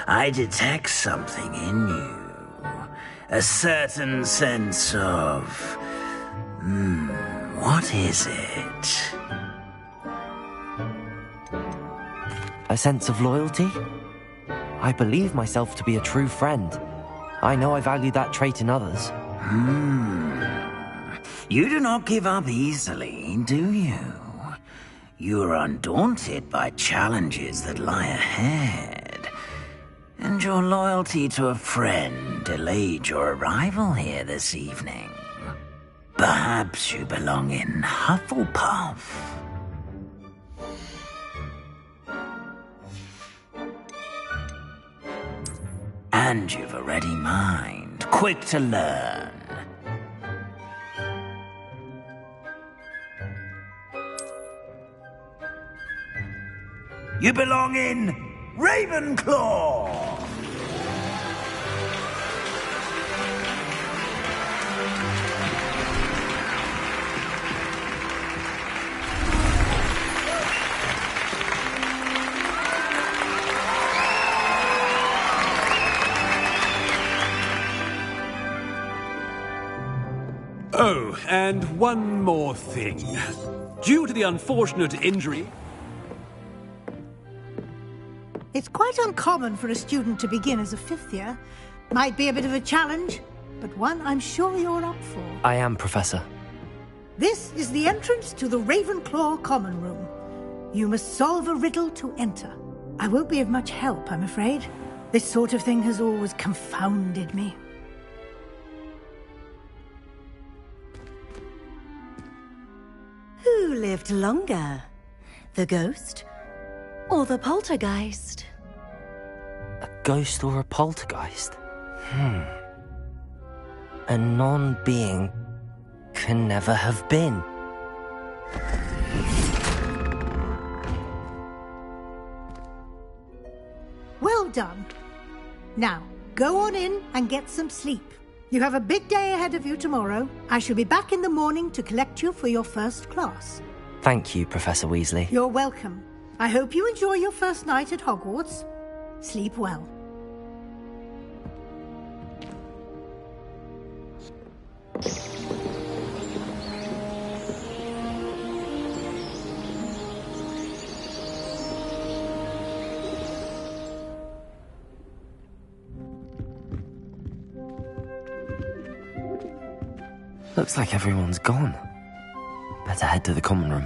I detect something in you. A certain sense of... what is it? A sense of loyalty? I believe myself to be a true friend. I know I value that trait in others. You do not give up easily, do you? You are undaunted by challenges that lie ahead. And your loyalty to a friend delayed your arrival here this evening. Perhaps you belong in Hufflepuff. And you've a ready mind, quick to learn. You belong in Ravenclaw! Oh, and one more thing. Due to the unfortunate injury... It's quite uncommon for a student to begin as a fifth year. Might be a bit of a challenge, but one I'm sure you're up for. I am, Professor. This is the entrance to the Ravenclaw Common Room. You must solve a riddle to enter. I won't be of much help, I'm afraid. This sort of thing has always confounded me. Who lived longer? The ghost or the poltergeist? A ghost or a poltergeist? A non-being can never have been. Well done. Now, go on in and get some sleep. You have a big day ahead of you tomorrow. I shall be back in the morning to collect you for your first class. Thank you, Professor Weasley. You're welcome. I hope you enjoy your first night at Hogwarts. Sleep well. Looks like everyone's gone. Better head to the common room.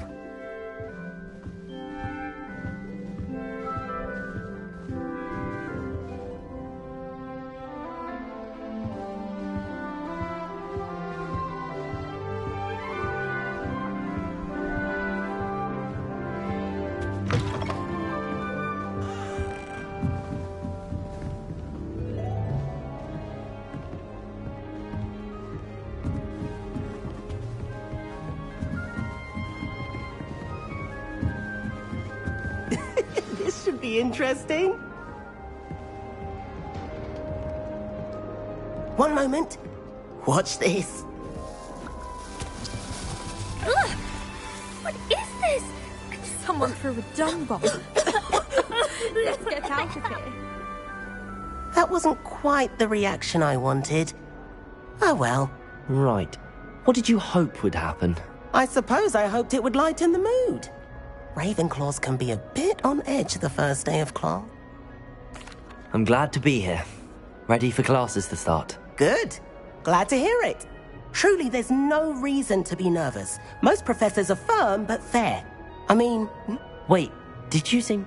This should be interesting. One moment. Watch this. Ugh! What is this? Someone threw a dung bomb. Let's get out of here. That wasn't quite the reaction I wanted. Oh well. Right. What did you hope would happen? I suppose I hoped it would lighten the mood. Ravenclaws can be a bit on edge the first day of class. I'm glad to be here. Ready for classes to start. Good. Glad to hear it. Truly, there's no reason to be nervous. Most professors are firm but fair. I mean... Wait, did you say...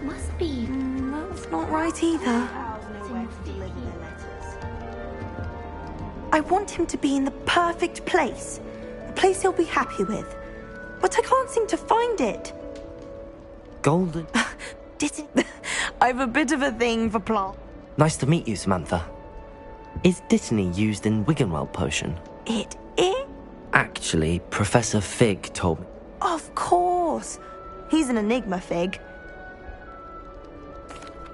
Must be. That's not right either. I want him to be in the perfect place. A place he'll be happy with. But I can't seem to find it. Golden... Dittany... I've a bit of a thing for plants. Nice to meet you, Samantha. Is Dittany used in Wiggenweld potion? It is? Actually, Professor Fig told me. Of course. He's an enigma, Fig.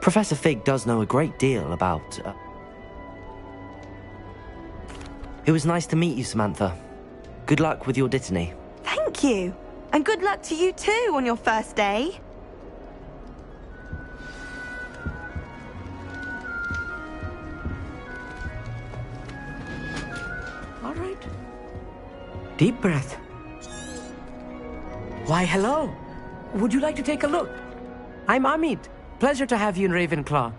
Professor Fig does know a great deal about... It was nice to meet you, Samantha. Good luck with your dittany. Thank you. And good luck to you too on your first day. All right. Deep breath. Why, hello. Would you like to take a look? I'm Amit. Pleasure to have you in Ravenclaw.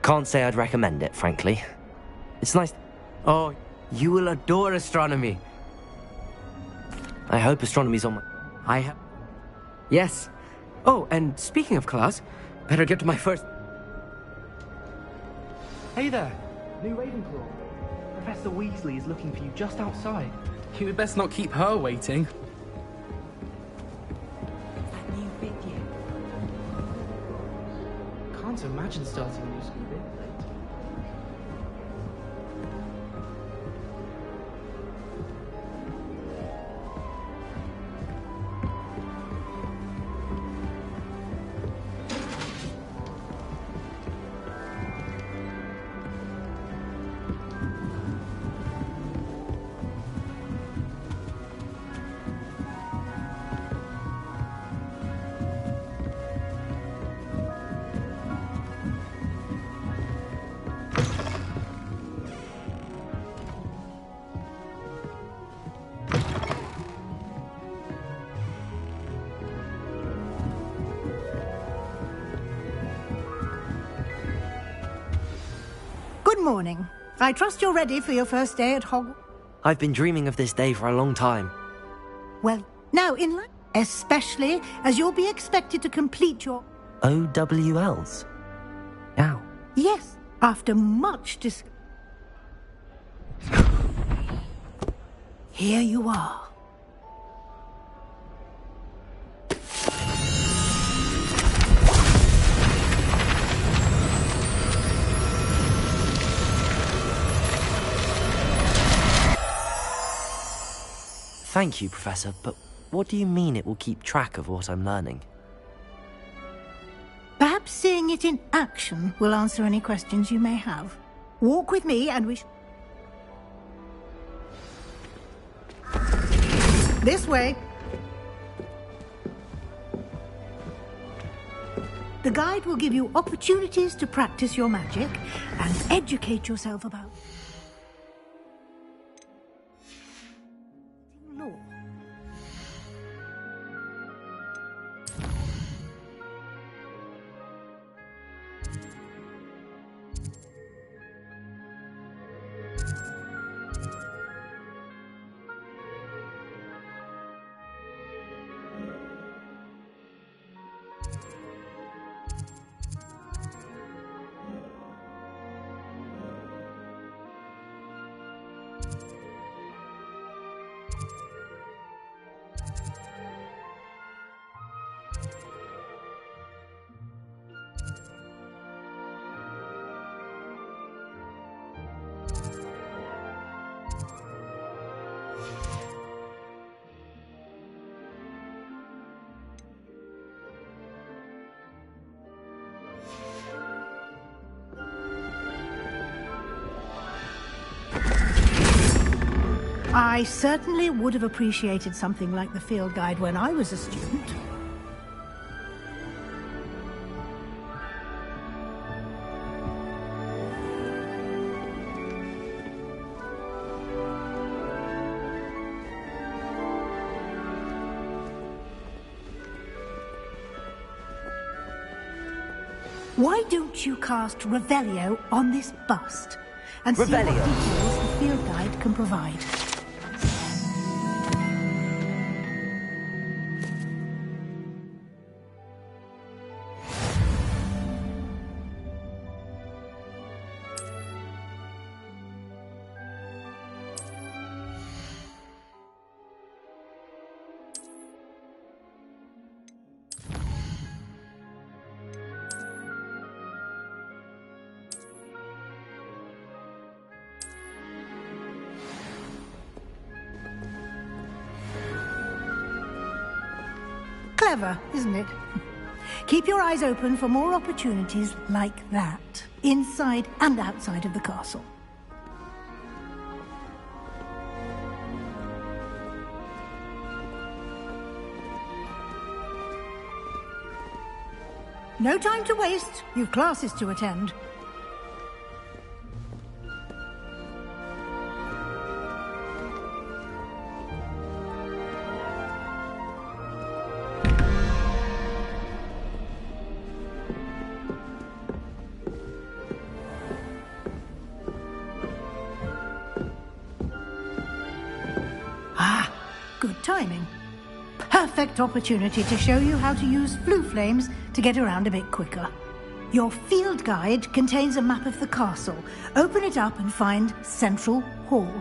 Can't say I'd recommend it, frankly. It's nice. Oh, you will adore astronomy. I hope astronomy's on my... I have... Yes. Oh, and speaking of class, better get to my first... Hey there, new Ravenclaw. Professor Weasley is looking for you just outside. You had best not keep her waiting. That new video. Can't imagine starting a new school this late. Good morning. I trust you're ready for your first day at Hogwarts. I've been dreaming of this day for a long time. Well, now in line, especially as you'll be expected to complete your... OWLs? Ow. Yes, after much Here you are. Thank you, Professor, but what do you mean it will keep track of what I'm learning? Perhaps seeing it in action will answer any questions you may have. Walk with me and we... This way. The guide will give you opportunities to practice your magic and educate yourself about... law. I certainly would have appreciated something like the field guide when I was a student. Why don't you cast Revelio on this bust and see what details the field guide can provide? Clever, isn't it? Keep your eyes open for more opportunities like that, inside and outside of the castle. No time to waste. You've classes to attend. Ah, good timing. Perfect opportunity to show you how to use flue flames to get around a bit quicker. Your field guide contains a map of the castle. Open it up and find Central Hall.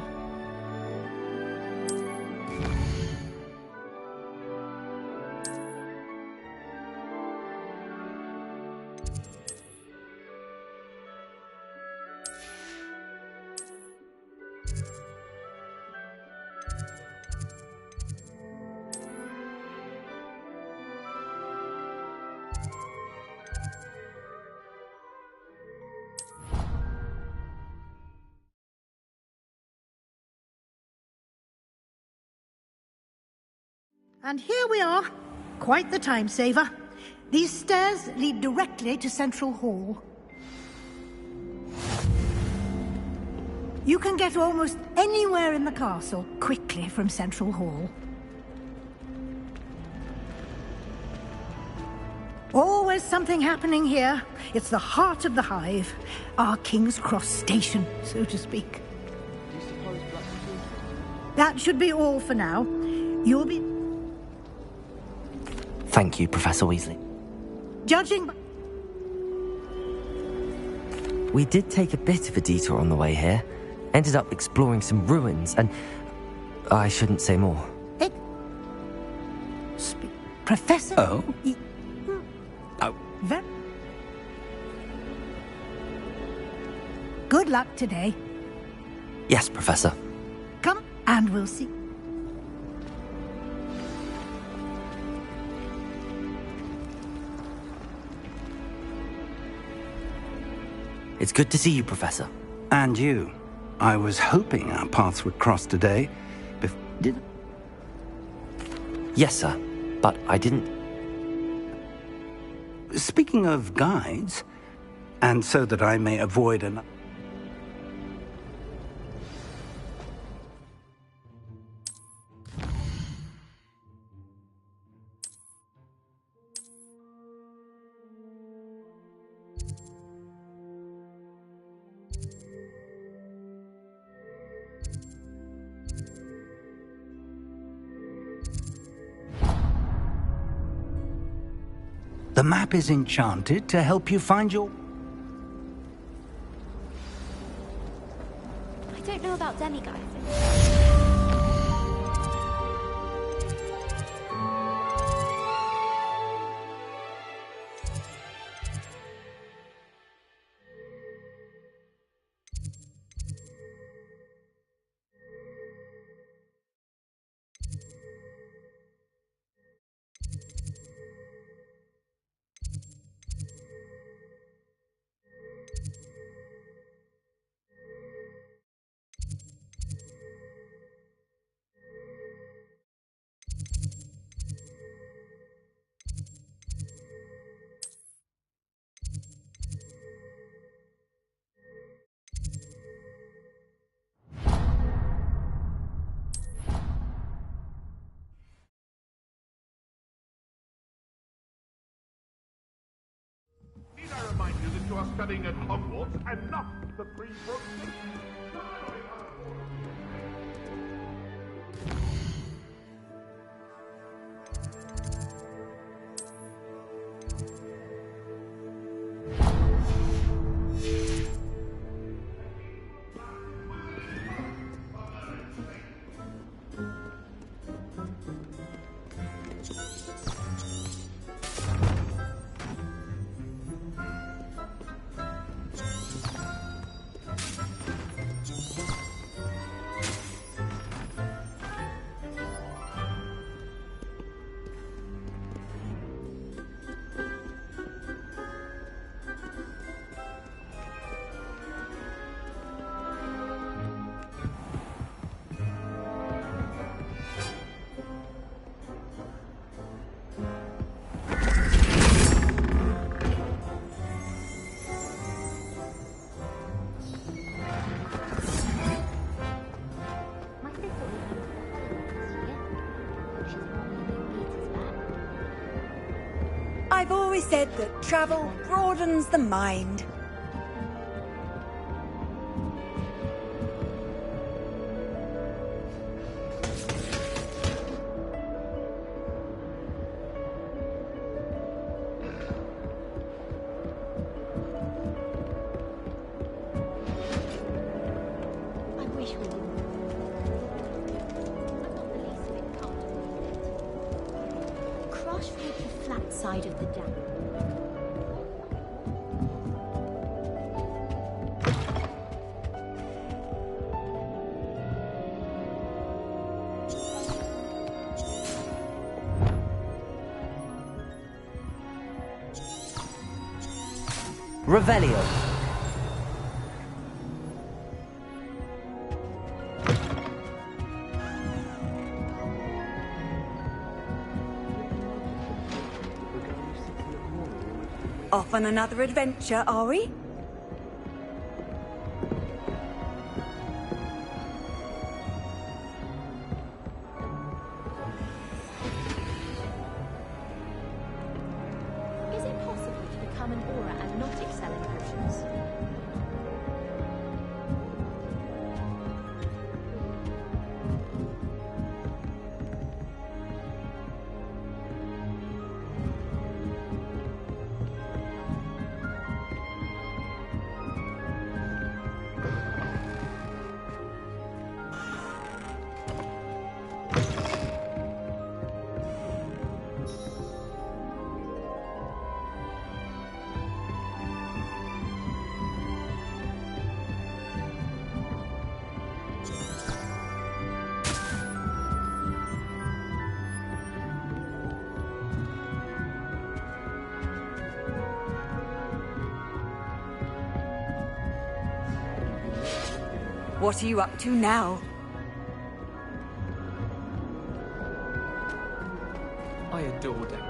And here we are. Quite the time saver. These stairs lead directly to Central Hall. You can get almost anywhere in the castle quickly from Central Hall. Always something happening here. It's the heart of the hive. Our King's Cross station, so to speak. That should be all for now. You'll be... Thank you, Professor Weasley. Judging... We did take a bit of a detour on the way here. Ended up exploring some ruins and... I shouldn't say more. Professor... Oh? Oh. Good luck today. Yes, Professor. Come, and we'll see. It's good to see you, Professor. And you. I was hoping our paths would cross today. Did... Yes, sir. But I didn't... Speaking of guides, and so that I may avoid an... The map is enchanted to help you find your... I don't know about demigods. Need I remind you that you are studying at Hogwarts and not the Pre-Book System? I've always said that travel broadens the mind. Side of the dam. Revelio. Off on another adventure, are we? Is it possible to become an aura and not excel in potions? What are you up to now? I adore them.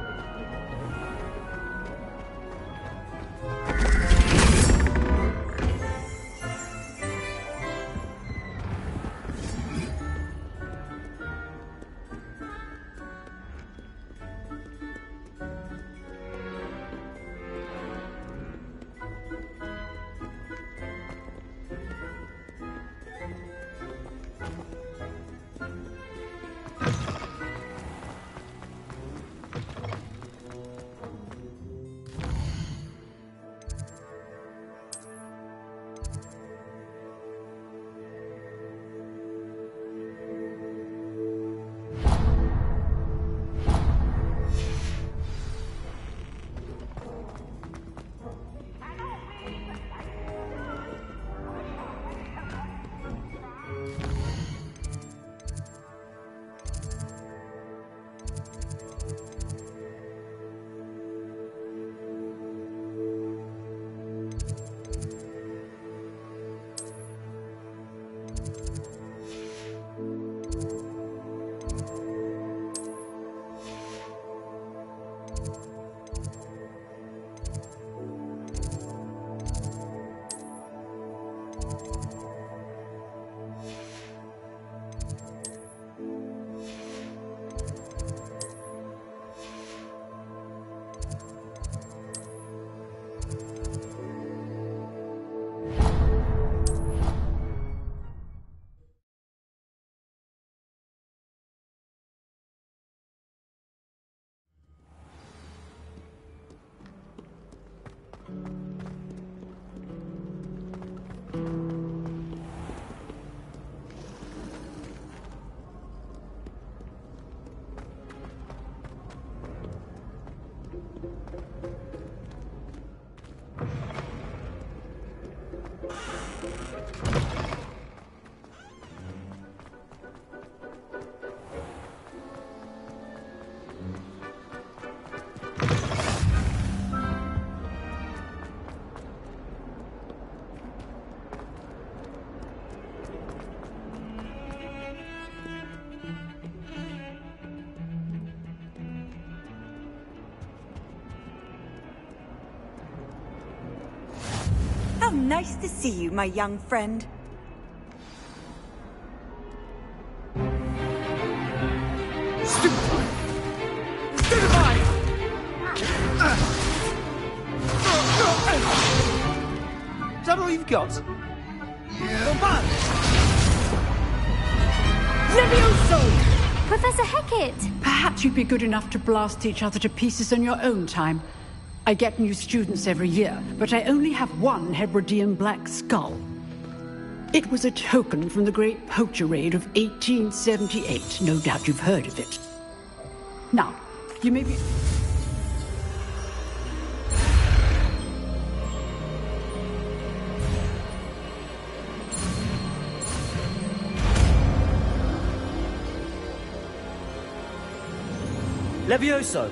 How nice to see you, my young friend. Stupefy! that all you've got? Levioso! Professor Hecat! Perhaps you'd be good enough to blast each other to pieces in your own time. I get new students every year, but I only have one Hebridean black skull. It was a token from the Great Poacher Raid of 1878. No doubt you've heard of it. Now, you may be... Levioso!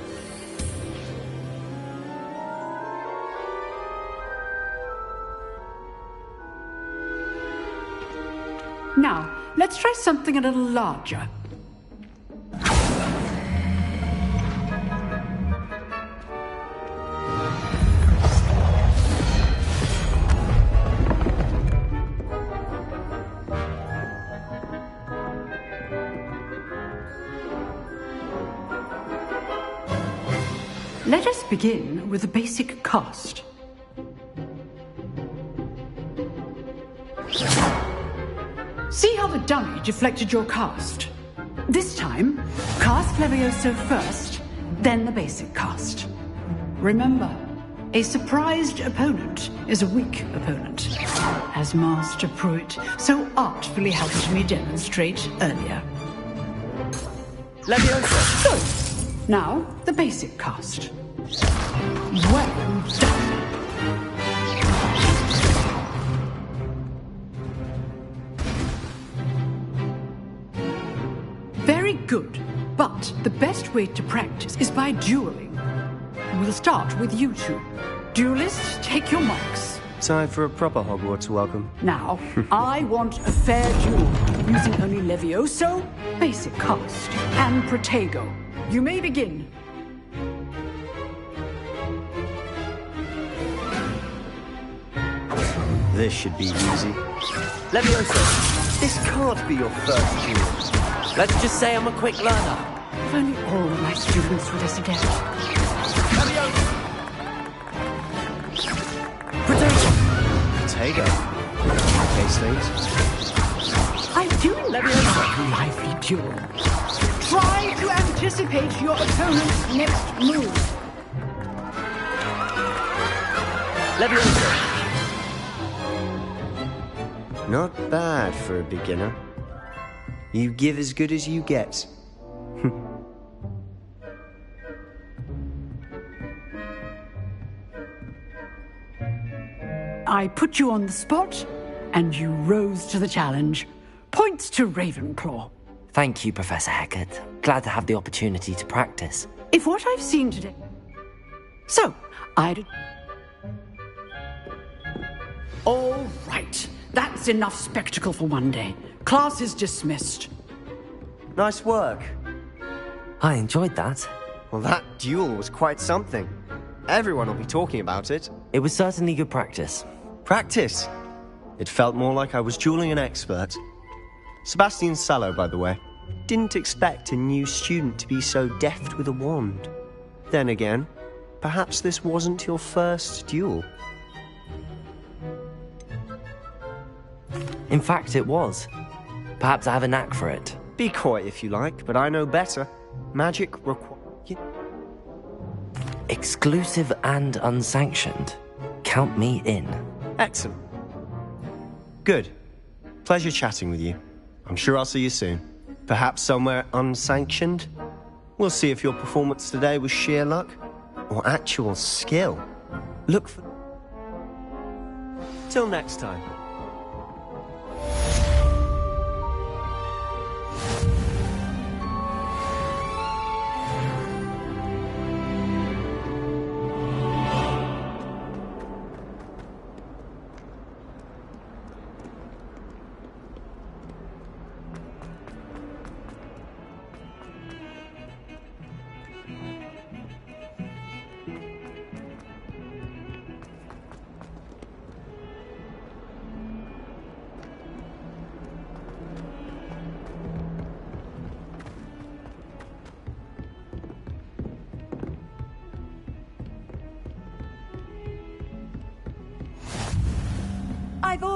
Now, let's try something a little larger. Let us begin with the basic cast. See how the dummy deflected your cast? This time, cast Levioso first, then the basic cast. Remember, a surprised opponent is a weak opponent, as Master Pruitt so artfully helped me demonstrate earlier. Levioso! Good. Now, the basic cast. Well done. Very good, but the best way to practice is by dueling. We'll start with you two. Duelists, take your marks. Time for a proper Hogwarts welcome. Now, I want a fair duel, using only Levioso, basic cast, and Protego. You may begin. This should be easy. Levioso, this can't be your first duel. Let's just say I'm a quick learner. If only all of my students were this adept. Levioso! Protego. Case things. I'm doing a lively duel. Try to anticipate your opponent's next move. Levioso. Not bad for a beginner. You give as good as you get. I put you on the spot, and you rose to the challenge. Points to Ravenclaw. Thank you, Professor Hecat. Glad to have the opportunity to practice. If what I've seen today... So, I'd... All right. That's enough spectacle for one day. Class is dismissed. Nice work. I enjoyed that. Well, that duel was quite something. Everyone will be talking about it. It was certainly good practice. Practice? It felt more like I was dueling an expert. Sebastian Sallow, by the way. Didn't expect a new student to be so deft with a wand. Then again, perhaps this wasn't your first duel. In fact, it was. Perhaps I have a knack for it. Be coy if you like, but I know better. Magic requires... Exclusive and unsanctioned. Count me in. Excellent. Good. Pleasure chatting with you. I'm sure I'll see you soon. Perhaps somewhere unsanctioned? We'll see if your performance today was sheer luck or actual skill. Look for... Till next time.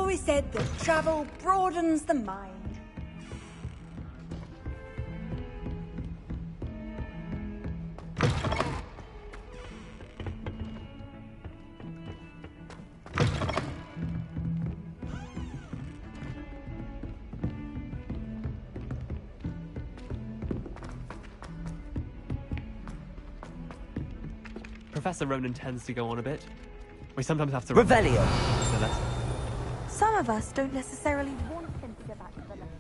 always said that travel broadens the mind. Professor Ronan tends to go on a bit. We sometimes have to... Revelio! So that's... Some of us don't necessarily want him to go back to the left.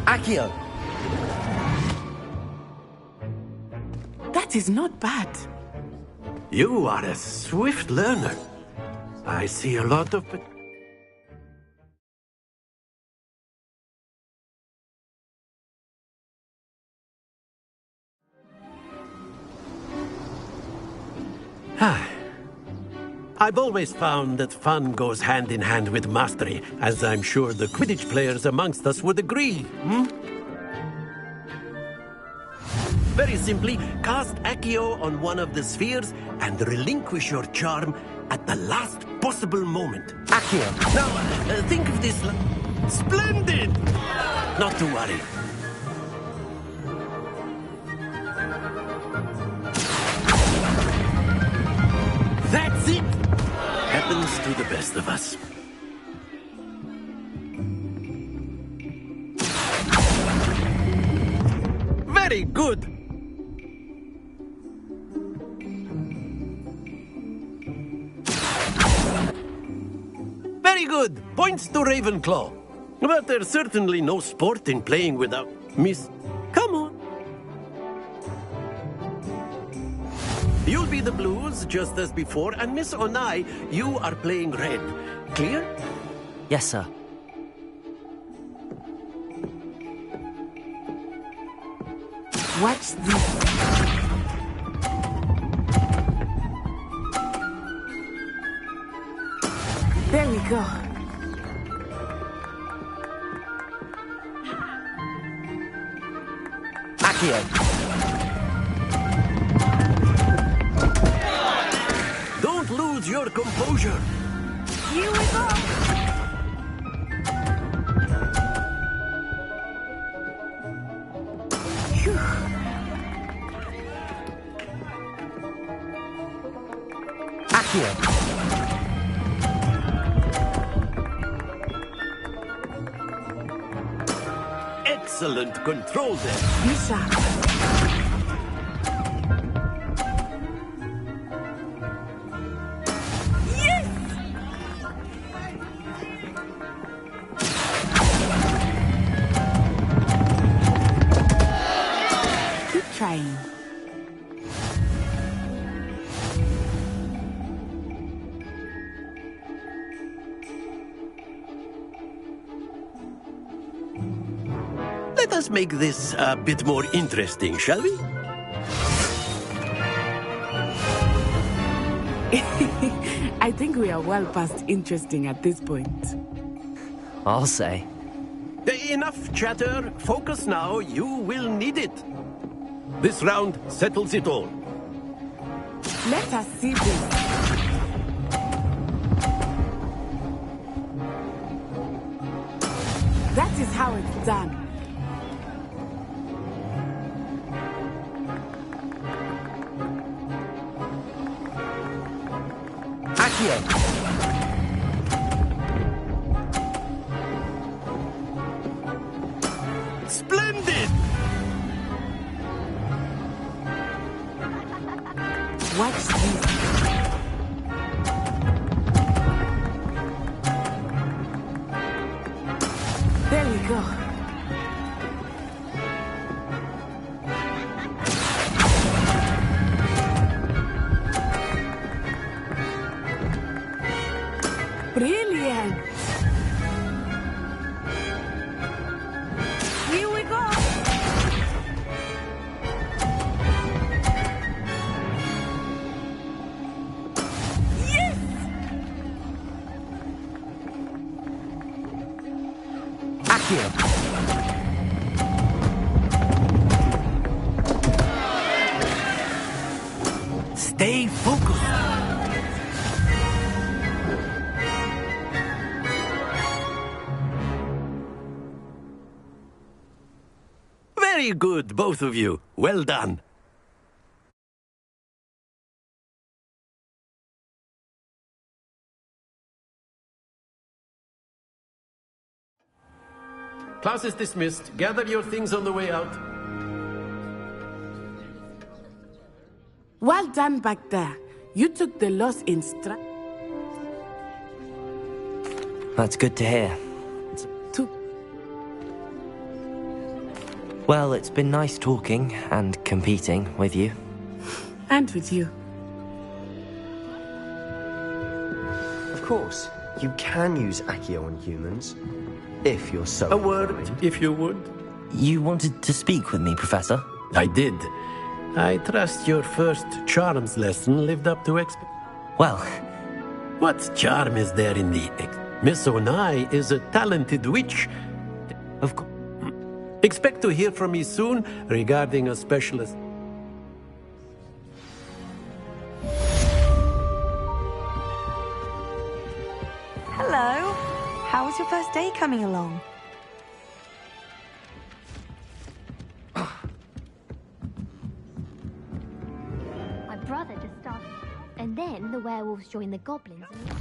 Accio! That is not bad. You are a swift learner. I see a lot of... I've always found that fun goes hand in hand with mastery, as I'm sure the Quidditch players amongst us would agree, Very simply, cast Accio on one of the spheres and relinquish your charm at the last possible moment. Accio! Now, think of this... Splendid! Not to worry. That's it! Happens to the best of us. Very good! Very good! Points to Ravenclaw. But there's certainly no sport in playing without Miss... Come on. You'll be the blues, just as before, and Miss Onai, you are playing red. Clear? Yes, sir. Watch this. There we go. Accio! Don't lose your composure. Here we go. Accio! Excellent control there. Be sharp. Keep trying. Let us make this a bit more interesting, shall we? I think we are well past interesting at this point. I'll say. Enough chatter. Focus now. You will need it. This round settles it all. Let us see this. That is how it's done. Accio! Splendid! Watch this. There we go. Brilliant! Here we go. Accio. Stay focused. Very good, both of you. Well done. Class is dismissed. Gather your things on the way out. Well done back there. You took the loss in stride. That's good to hear. Well, it's been nice talking and competing with you. And with you. Of course, you can use Accio on humans, if you're so A word, if you would. You wanted to speak with me, Professor? I did. I trust your first charms lesson lived up to Well... What charm is there in the... Miss Onai is a talented witch. Of course. Expect to hear from me soon regarding a specialist. Hello. How was your first day coming along? My brother just started. And then the werewolves joined the goblins and...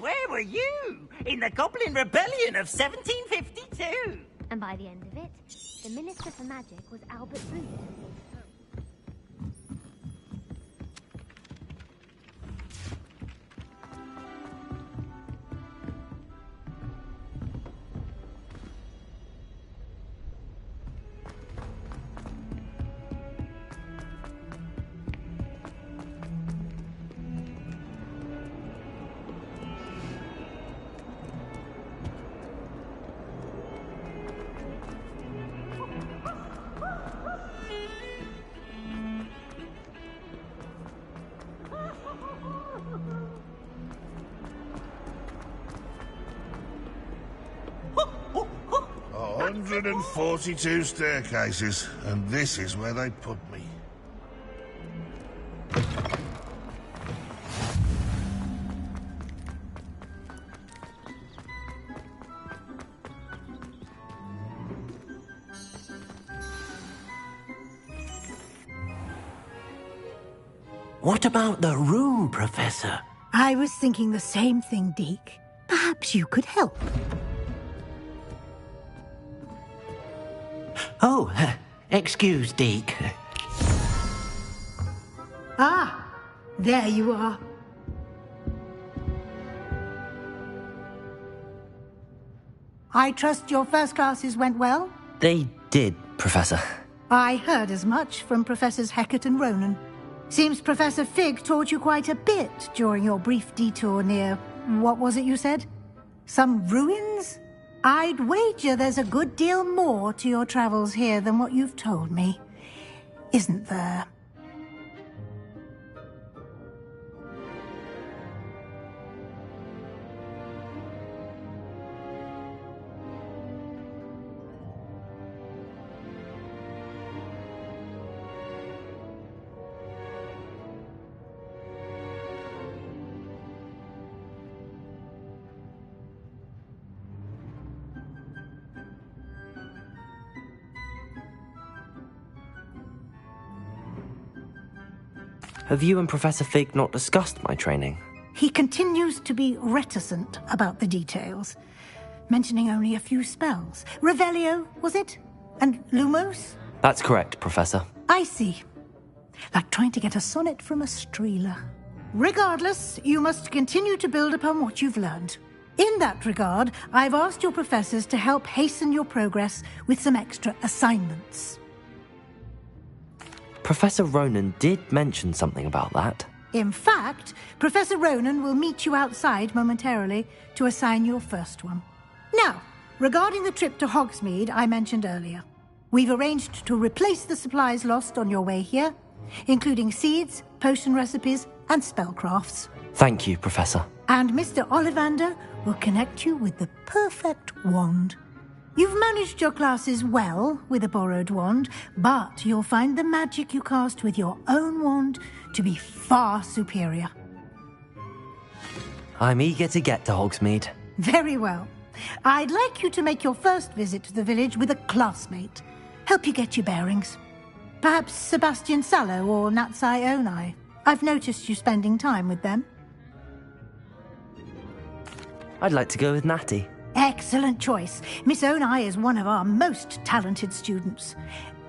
Where were you? In the Goblin Rebellion of 1752! And by the end of it, the Minister for Magic was Albert Root. 142 staircases, and this is where they put me. What about the room, Professor? I was thinking the same thing, Deke. Perhaps you could help. Oh, excuse, Deke. Ah, there you are. I trust your first classes went well? They did, Professor. I heard as much from Professors Hecat and Ronan. Seems Professor Fig taught you quite a bit during your brief detour near... what was it you said? Some ruins? I'd wager there's a good deal more to your travels here than what you've told me. Isn't there? Have you and Professor Fig not discussed my training? He continues to be reticent about the details, mentioning only a few spells. Revelio, was it? And Lumos? That's correct, Professor. I see. Like trying to get a sonnet from a streeler. Regardless, you must continue to build upon what you've learned. In that regard, I've asked your professors to help hasten your progress with some extra assignments. Professor Ronan did mention something about that. In fact, Professor Ronan will meet you outside momentarily to assign your first one. Now, regarding the trip to Hogsmeade I mentioned earlier, we've arranged to replace the supplies lost on your way here, including seeds, potion recipes, and spellcrafts. Thank you, Professor. And Mr. Ollivander will connect you with the perfect wand. You've managed your classes well with a borrowed wand, but you'll find the magic you cast with your own wand to be far superior. I'm eager to get to Hogsmeade. Very well. I'd like you to make your first visit to the village with a classmate. Help you get your bearings. Perhaps Sebastian Sallow or Natsai Onai. I've noticed you spending time with them. I'd like to go with Natty. Excellent choice. Miss Onai is one of our most talented students.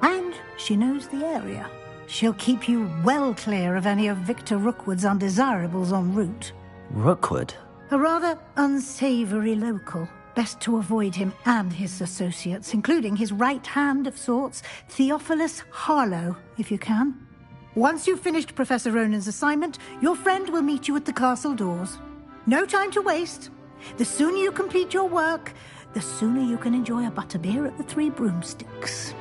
And she knows the area. She'll keep you well clear of any of Victor Rookwood's undesirables en route. Rookwood? A rather unsavoury local. Best to avoid him and his associates, including his right hand of sorts, Theophilus Harlow, if you can. Once you've finished Professor Ronan's assignment, your friend will meet you at the castle doors. No time to waste. The sooner you complete your work, the sooner you can enjoy a butterbeer at the Three Broomsticks.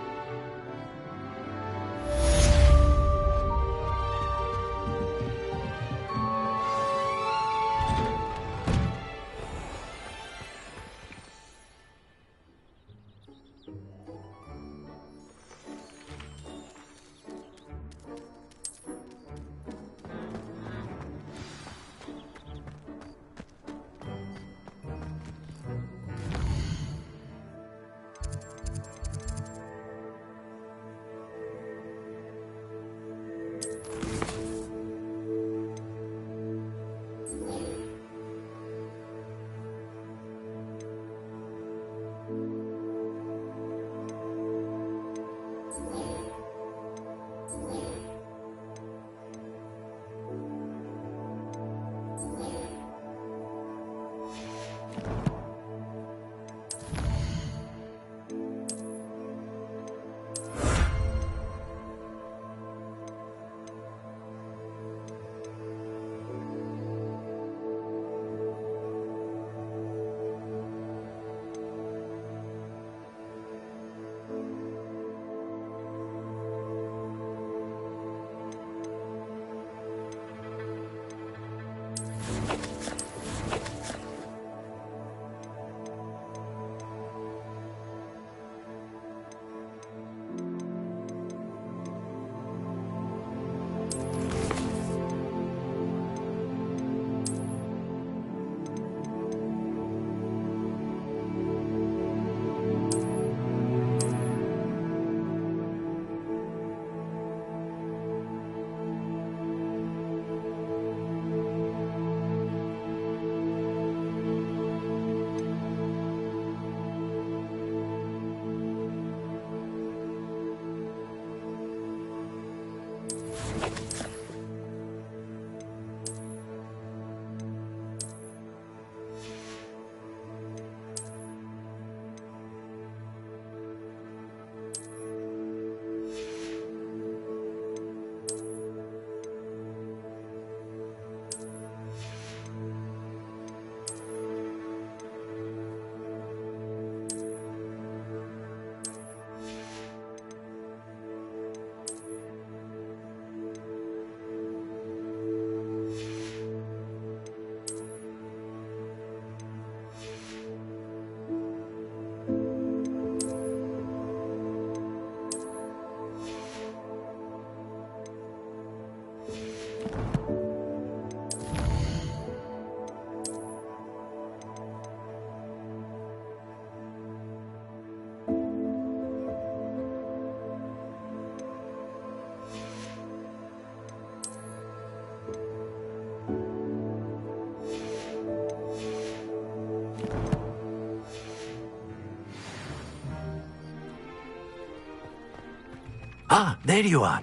there you are.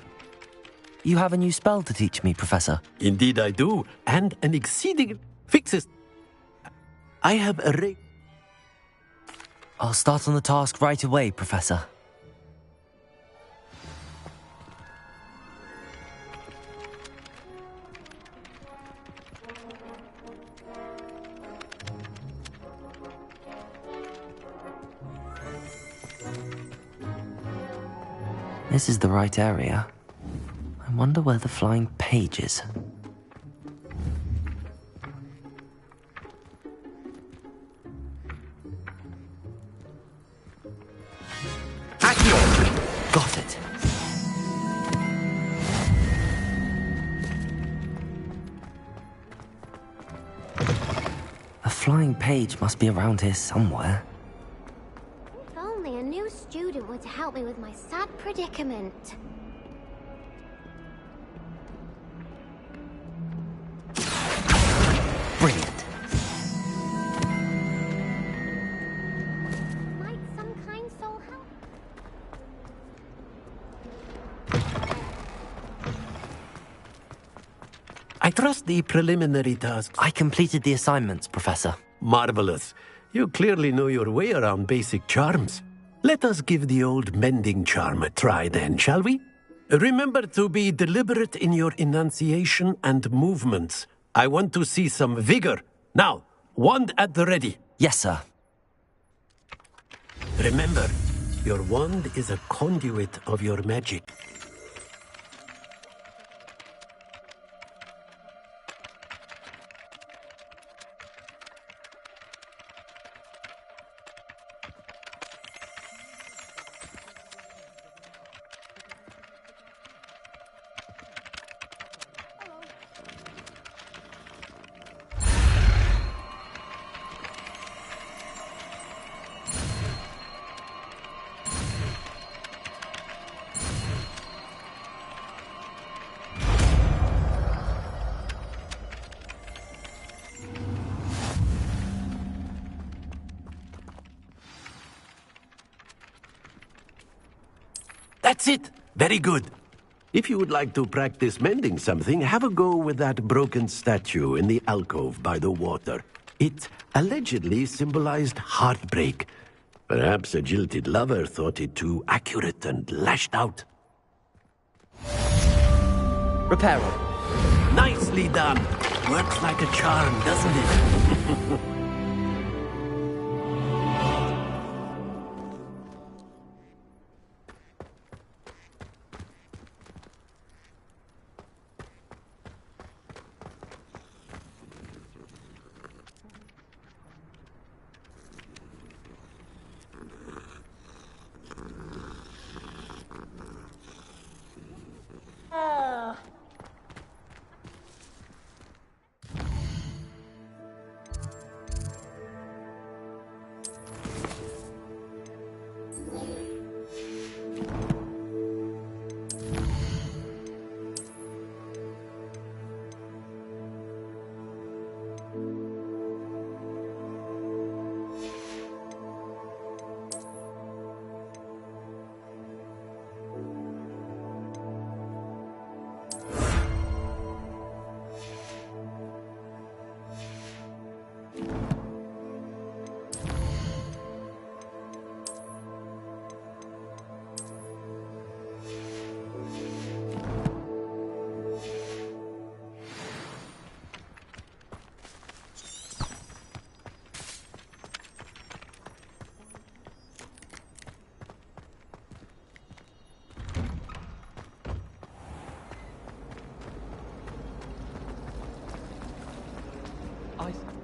You have a new spell to teach me, Professor? Indeed I do, and an exceeding fixes. I have a I'll start on the task right away, Professor. This is the right area. I wonder where the flying page is. Got it. A flying page must be around here somewhere. If only a new student were to help me with my sad predicament. Brilliant. Might some kind soul help? I trust the preliminary tasks. I completed the assignments, Professor. Marvelous. You clearly know your way around basic charms. Let us give the old mending charm a try then, shall we? Remember to be deliberate in your enunciation and movements. I want to see some vigor. Now, wand at the ready. Yes, sir. Remember, your wand is a conduit of your magic. That's it. Very good. If you would like to practice mending something, have a go with that broken statue in the alcove by the water. It allegedly symbolized heartbreak. Perhaps a jilted lover thought it too accurate and lashed out. Repair it. Nicely done. Works like a charm, doesn't it?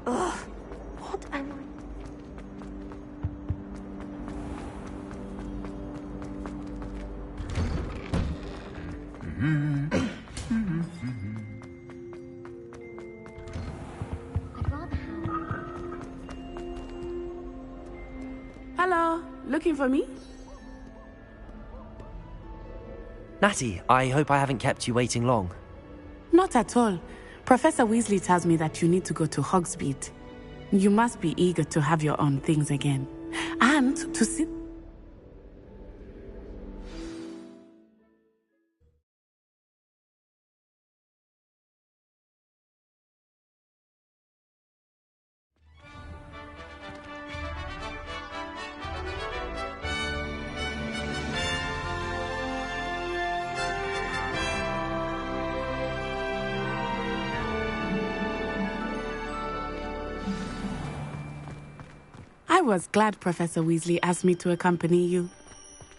Ugh, what am I? Hello, looking for me? Natty, I hope I haven't kept you waiting long. Not at all. Professor Weasley tells me that you need to go to Hogsmeade. You must be eager to have your own things again. And to sit was glad Professor Weasley asked me to accompany you.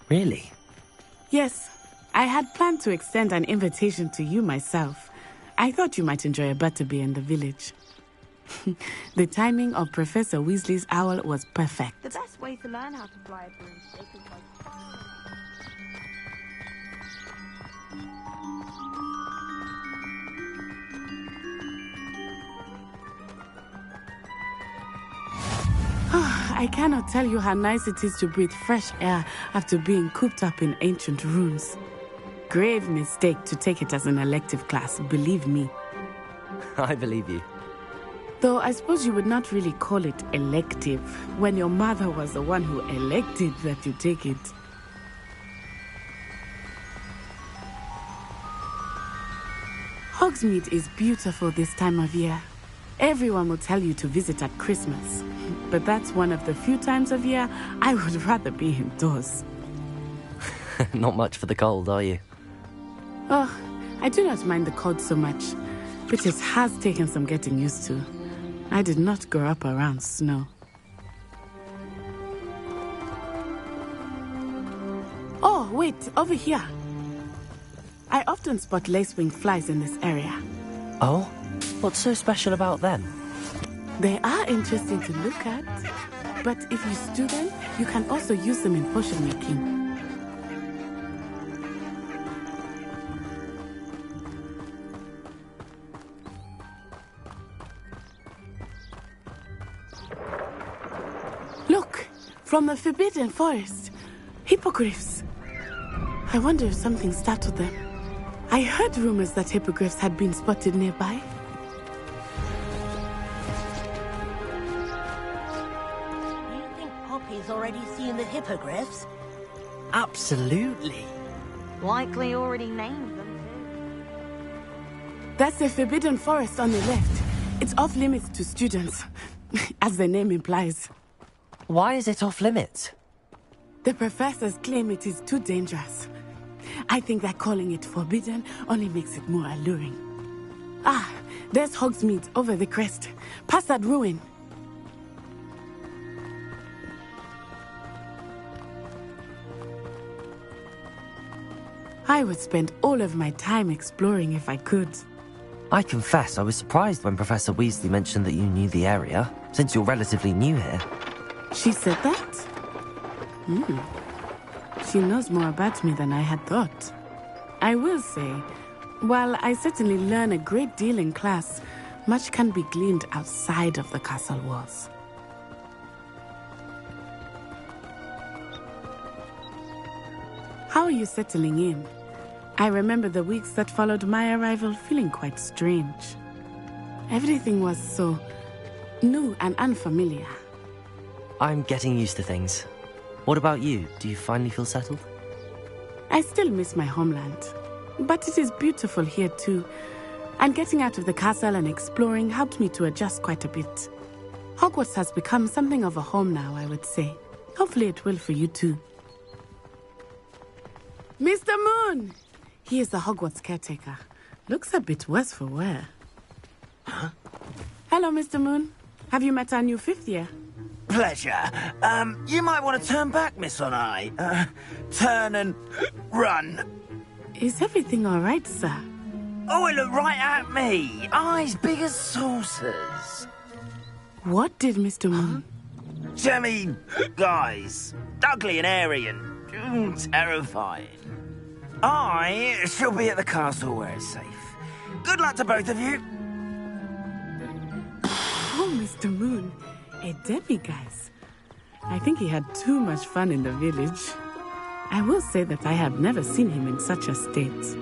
Really? Yes, I had planned to extend an invitation to you myself. I thought you might enjoy a butterbeer in the village. The timing of Professor Weasley's owl was perfect. The best way to learn how to fly a broomstick is by... I cannot tell you how nice it is to breathe fresh air after being cooped up in ancient rooms. Grave mistake to take it as an elective class, believe me. I believe you. Though I suppose you would not really call it elective when your mother was the one who elected that you take it. Hogsmeade is beautiful this time of year. Everyone will tell you to visit at Christmas, but that's one of the few times of year I would rather be indoors. Not much for the cold, are you? Oh, I do not mind the cold so much, but it has taken some getting used to. I did not grow up around snow. Oh, wait, over here. I often spot lacewing flies in this area. Oh? What's so special about them? They are interesting to look at, but if you stew them, you can also use them in potion making. Look, from the Forbidden Forest, hippogriffs. I wonder if something startled them. I heard rumors that hippogriffs had been spotted nearby. Poppy's already seen the hippogriffs? Absolutely. Likely already named them, That's the Forbidden Forest on the left. It's off limits to students, as the name implies. Why is it off limits? The professors claim it is too dangerous. I think that calling it forbidden only makes it more alluring. Ah, there's Hogsmeade over the crest, past that ruin. I would spend all of my time exploring if I could. I confess I was surprised when Professor Weasley mentioned that you knew the area, since you're relatively new here. She said that? She knows more about me than I had thought. I will say, while I certainly learn a great deal in class, much can be gleaned outside of the castle walls. How are you settling in? I remember the weeks that followed my arrival feeling quite strange. Everything was so new and unfamiliar. I'm getting used to things. What about you? Do you finally feel settled? I still miss my homeland, but it is beautiful here too. And getting out of the castle and exploring helped me to adjust quite a bit. Hogwarts has become something of a home now, I would say. Hopefully it will for you too. Mr. Moon! He is the Hogwarts caretaker. Looks a bit worse for wear. Huh? Hello, Mr. Moon. Have you met our new fifth year? Pleasure. You might want to turn back, Miss On-Eye. Turn and run. Is everything all right, sir? Oh, it looked right at me. Eyes big as saucers. What did Mr. Moon? Jemmy guys. Ugly and airy and terrifying. I shall be at the castle where it's safe. Good luck to both of you. Oh, Mr. Moon. A demiguise. I think he had too much fun in the village. I will say that I have never seen him in such a state.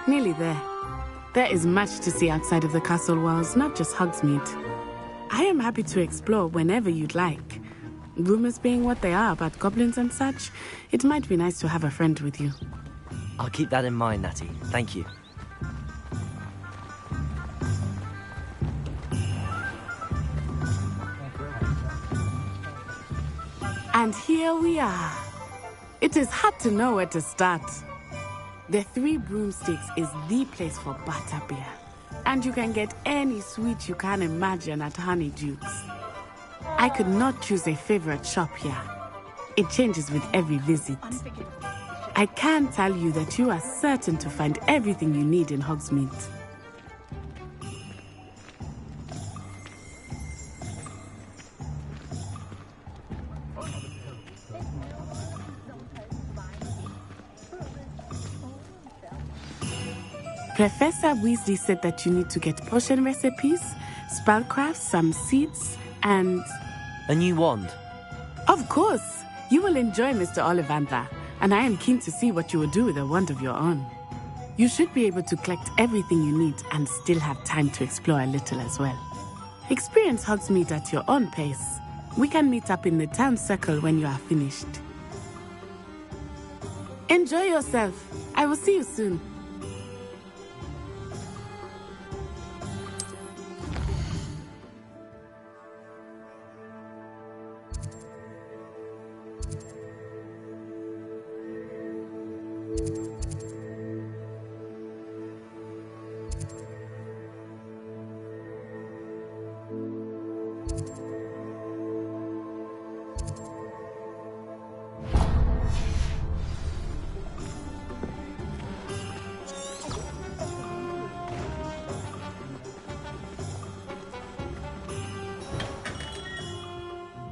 Nearly there. There is much to see outside of the castle walls, not just Hogsmeade. I am happy to explore whenever you'd like. Rumors being what they are about goblins and such, it might be nice to have a friend with you. I'll keep that in mind, Natty. Thank you. And here we are. It is hard to know where to start. The Three Broomsticks is the place for butterbeer. And you can get any sweet you can imagine at Honeyduke's. I could not choose a favorite shop here. It changes with every visit. I can tell you that you are certain to find everything you need in Hogsmeade. Professor Weasley said that you need to get potion recipes, spellcrafts, some seeds, and... A new wand? Of course! You will enjoy Mr. Ollivander, and I am keen to see what you will do with a wand of your own. You should be able to collect everything you need and still have time to explore a little as well. Experience Hogsmeade at your own pace. We can meet up in the town circle when you are finished. Enjoy yourself. I will see you soon.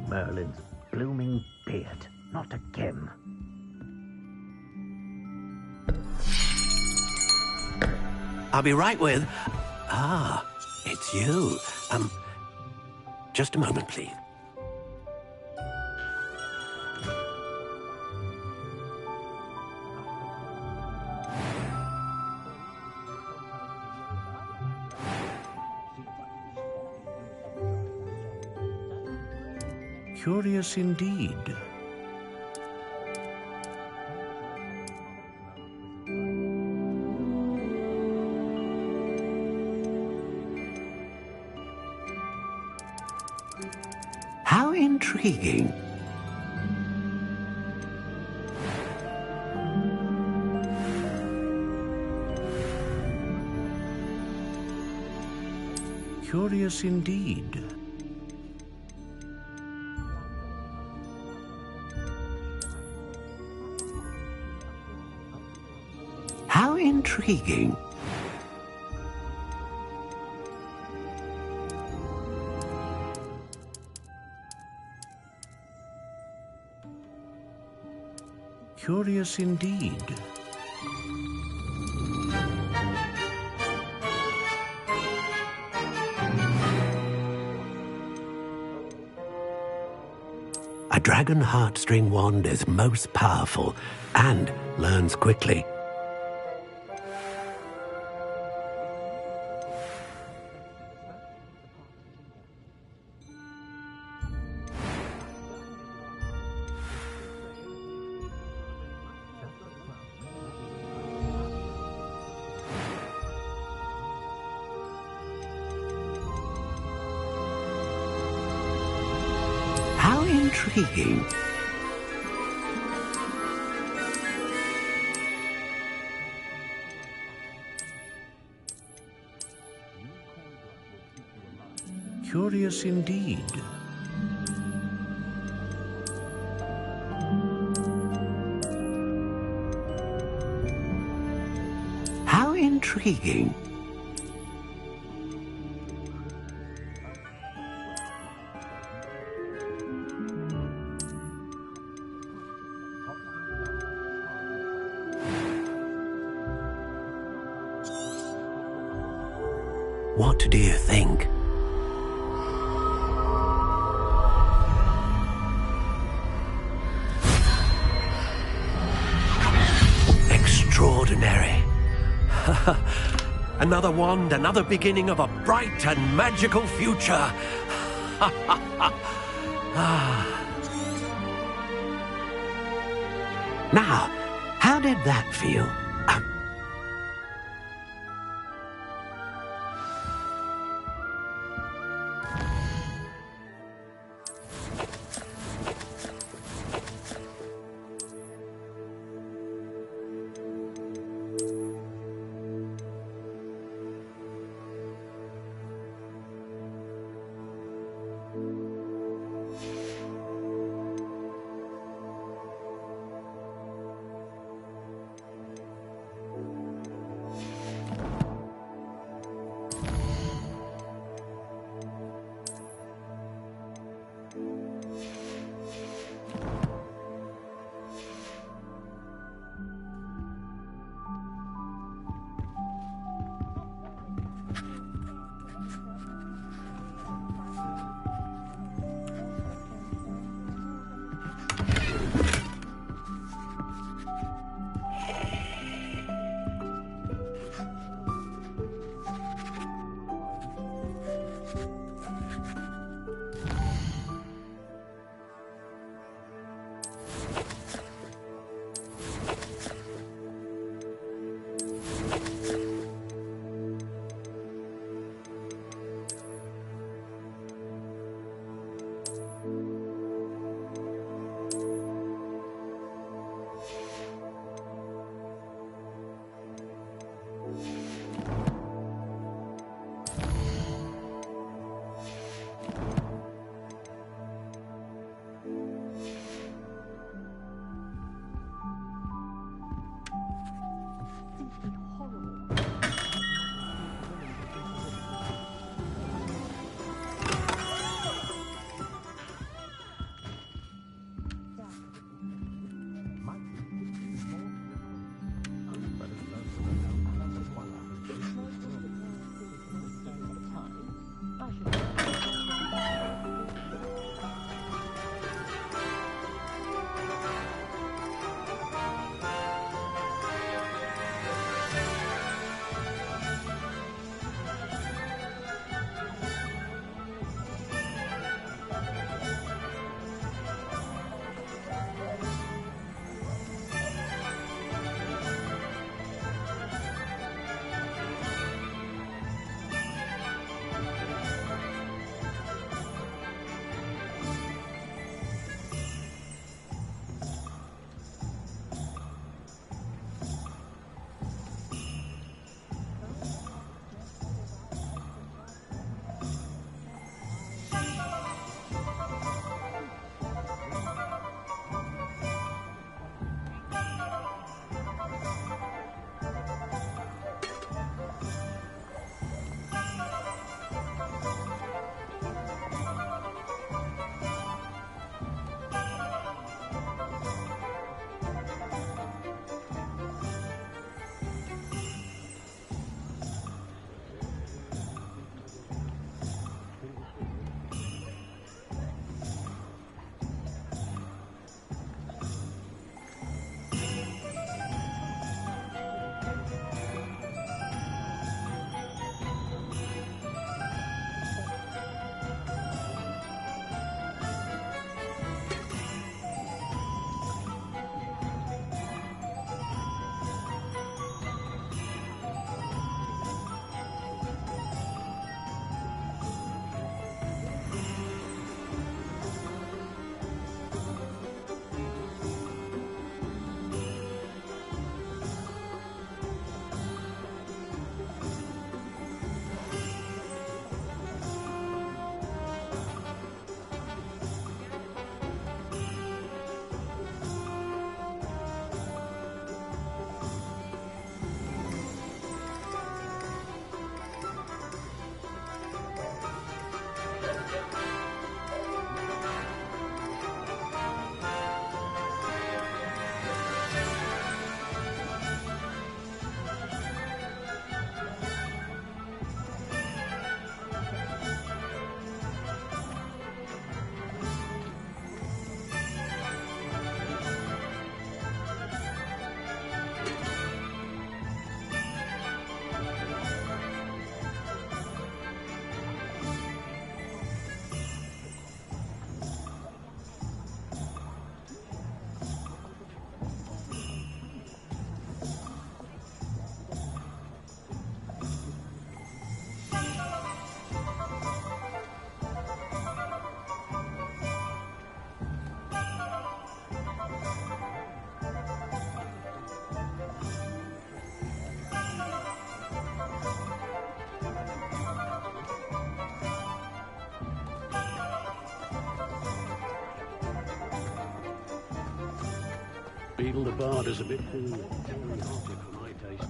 Merlin's blooming beard. Not again. I'll be right with... Ah, it's you. Just a moment, please. Curious indeed. How intriguing. Curious indeed. How intriguing. Curious indeed. A dragon heartstring wand is most powerful and learns quickly. How intriguing. Curious indeed. How intriguing. What do you think? Extraordinary. Another wand, another beginning of a bright and magical future. Now, how did that feel? feel the bard is a bit too hearty for my taste.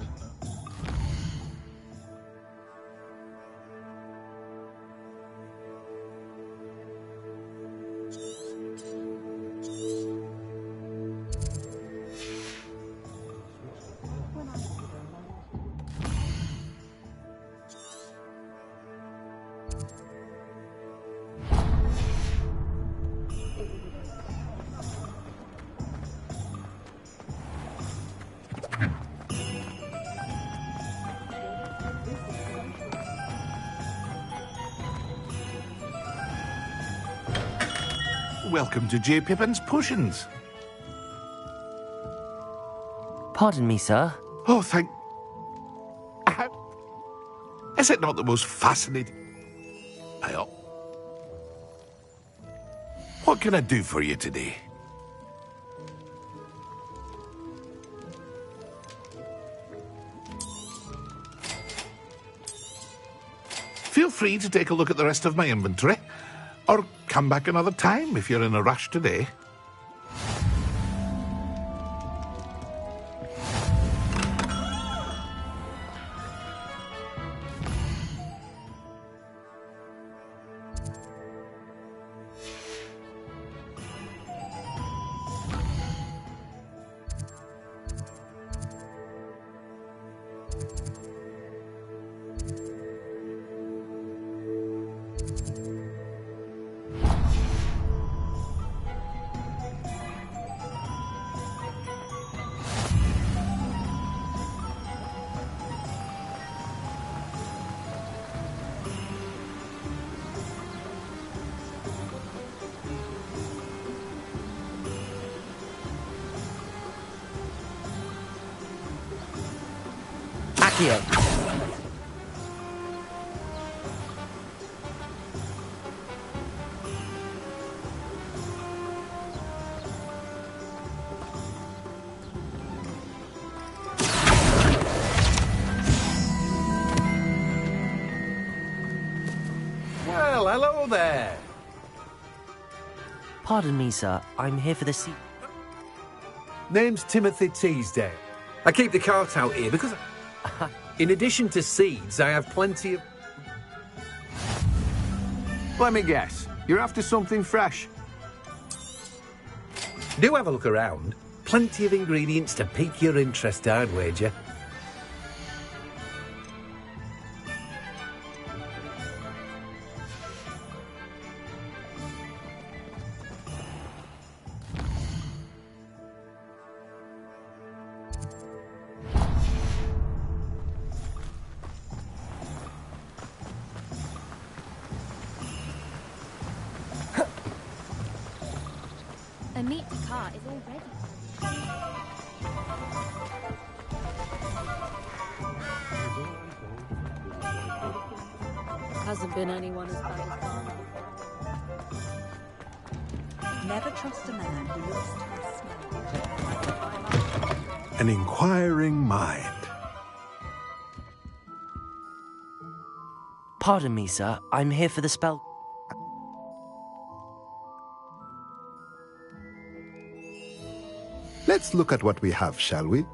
Welcome to J. Pippin's Potions. Pardon me, sir. Oh, thank... Is it not the most fascinating... What can I do for you today? Feel free to take a look at the rest of my inventory, or come back another time if you're in a rush today. Accio. Well, hello there. Pardon me, sir. I'm here for the seat. Name's Timothy Teasdale. I keep the cart out here because, in addition to seeds, I have plenty of... Let me guess. You're after something fresh. Do have a look around. Plenty of ingredients to pique your interest, I'd wager. A meat cart is all ready. Hasn't been anyone as bad as Barney. Never trust a man who looks too small. An inquiring mind. Pardon me, sir. I'm here for the spell. Let's look at what we have, shall we?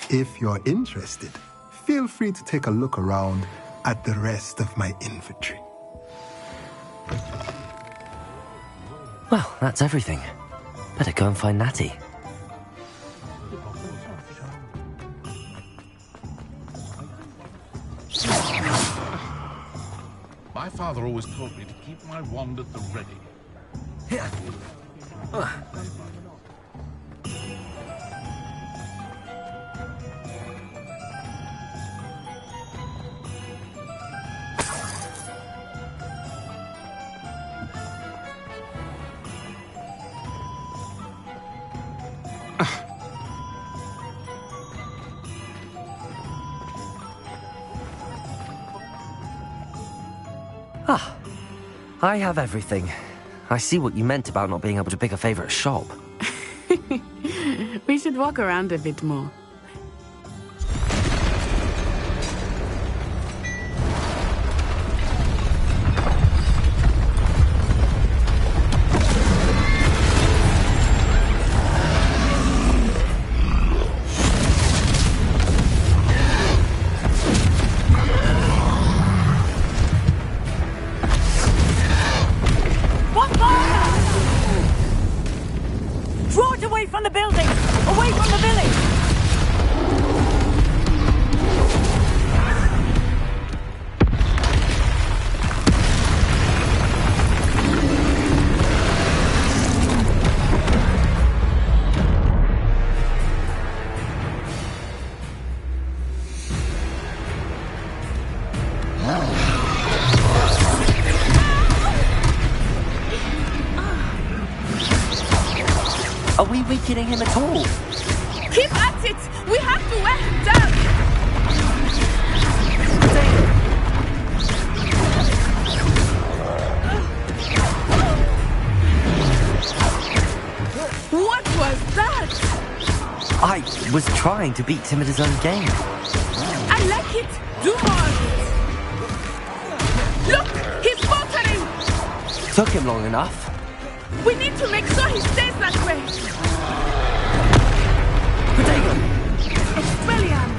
If you're interested, feel free to take a look around at the rest of my inventory. Well, that's everything. Better go and find Natty. My father always taught me to keep my wand at the ready. Ah, I have everything. I see what you meant about not being able to pick a favourite shop. We should walk around a bit more. Are we weakening him at all? Keep at it! We have to wear him down! What was that? I was trying to beat him at his own game. I like it! Do more of it! Look! He's faltering! Took him long enough. We need to make sure he stays that way! Expelliarmus!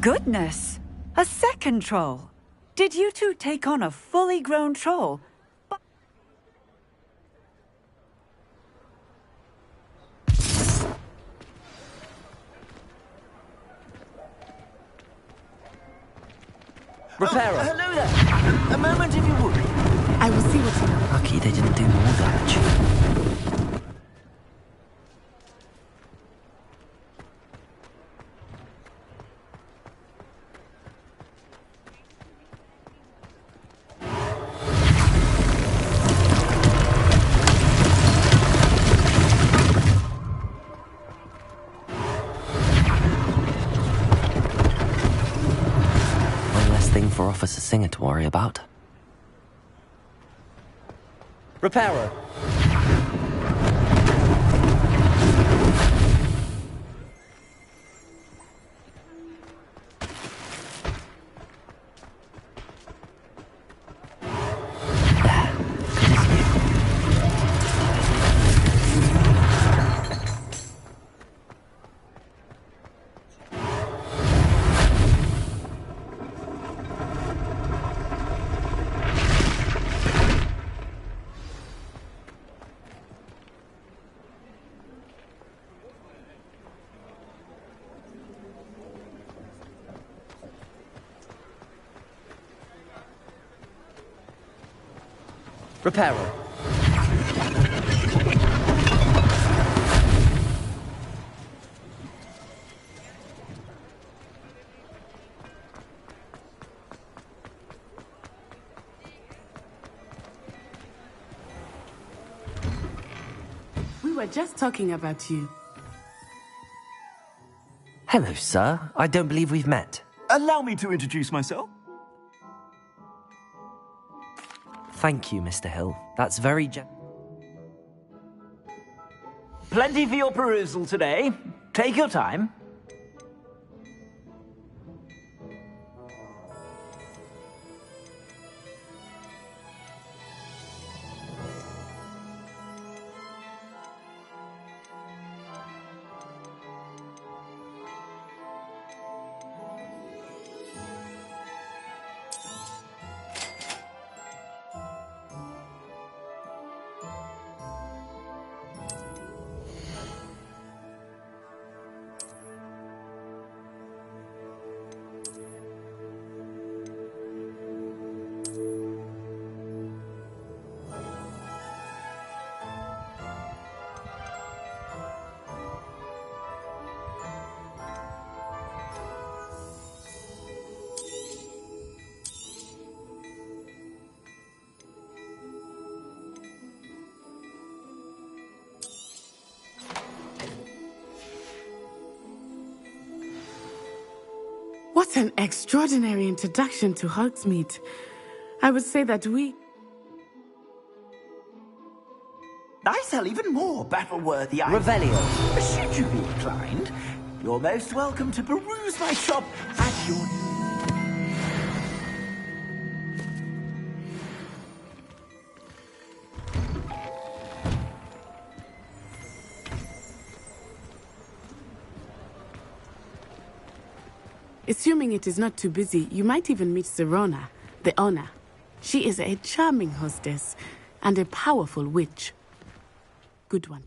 Goodness! A second troll! Did you two take on a fully grown troll? Repairer! Hello there! A moment if you would. I will see what's in. Lucky they didn't do more damage. For Officer Singer to worry about. Repairer! Repairer. We were just talking about you. Hello, sir. I don't believe we've met. Allow me to introduce myself. Thank you, Mr. Hill. That's very Plenty for your perusal today. Take your time. What an extraordinary introduction to Hogsmeade. I would say that we... I sell even more battle-worthy items. Revelio. Should you be inclined, you're most welcome to peruse my shop at your... Assuming it is not too busy, you might even meet Serona, the owner. She is a charming hostess and a powerful witch. Good one.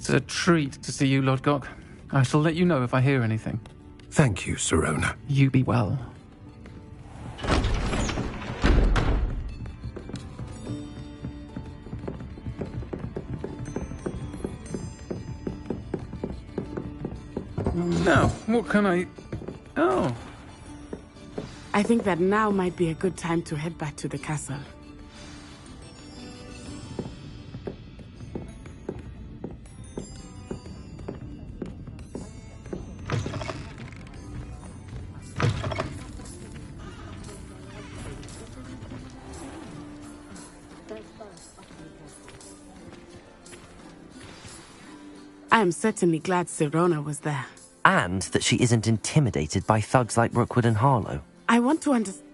It's a treat to see you, Lord Gok. I shall let you know if I hear anything. Thank you, Sirona. You be well. Now, what can I... Oh. I think that now might be a good time to head back to the castle. I am certainly glad Sirona was there. And that she isn't intimidated by thugs like Rookwood and Harlow. I want to understand.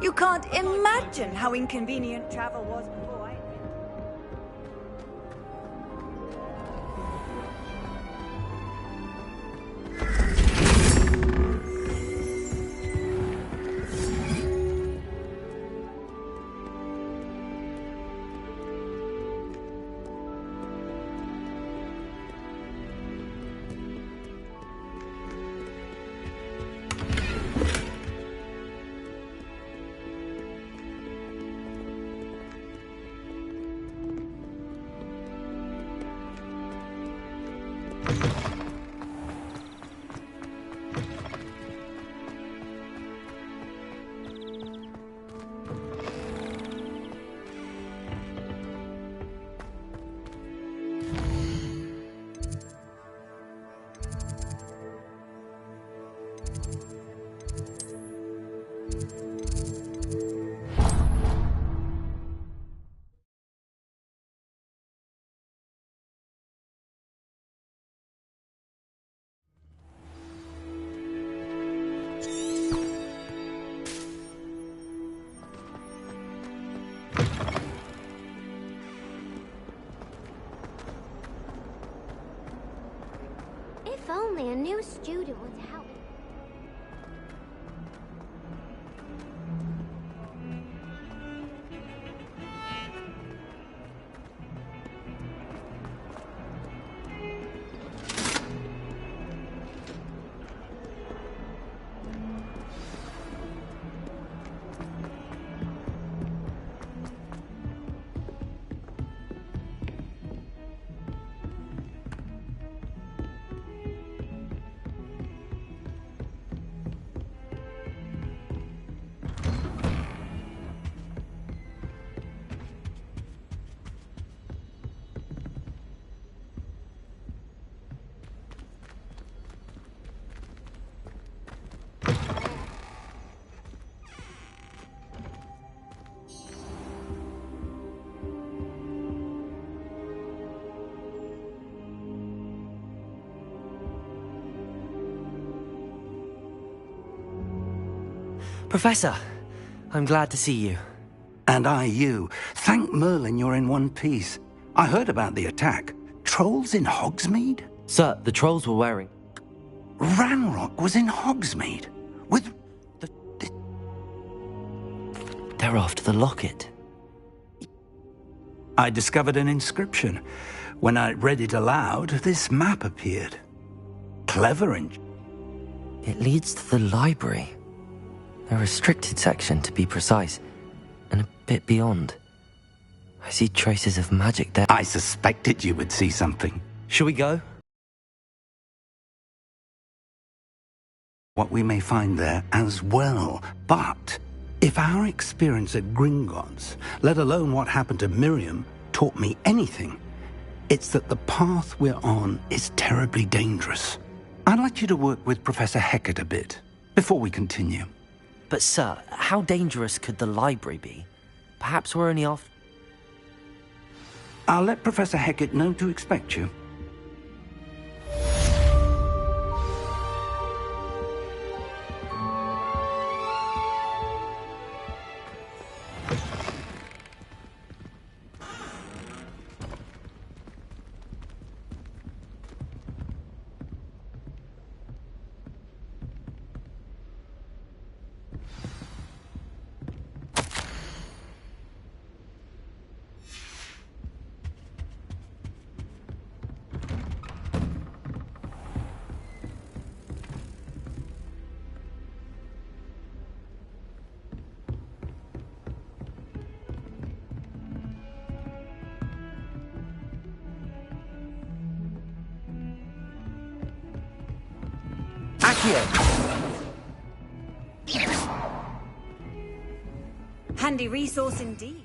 You can't imagine how inconvenient travel was before I... If only a new student would help. Professor, I'm glad to see you. And I you. Thank Merlin you're in one piece. I heard about the attack. Trolls in Hogsmeade? Sir, the trolls were wearing... Ranrock was in Hogsmeade? With... They're after the locket. I discovered an inscription. When I read it aloud, this map appeared. Clever and... It leads to the library. A restricted section, to be precise, and a bit beyond. I see traces of magic there. I suspected you would see something. Shall we go? What we may find there as well, but if our experience at Gringotts, let alone what happened to Miriam, taught me anything, it's that the path we're on is terribly dangerous. I'd like you to work with Professor Hecat a bit, before we continue. But sir, how dangerous could the library be? Perhaps we're only off... I'll let Professor Hecat know to expect you. Handy resource indeed.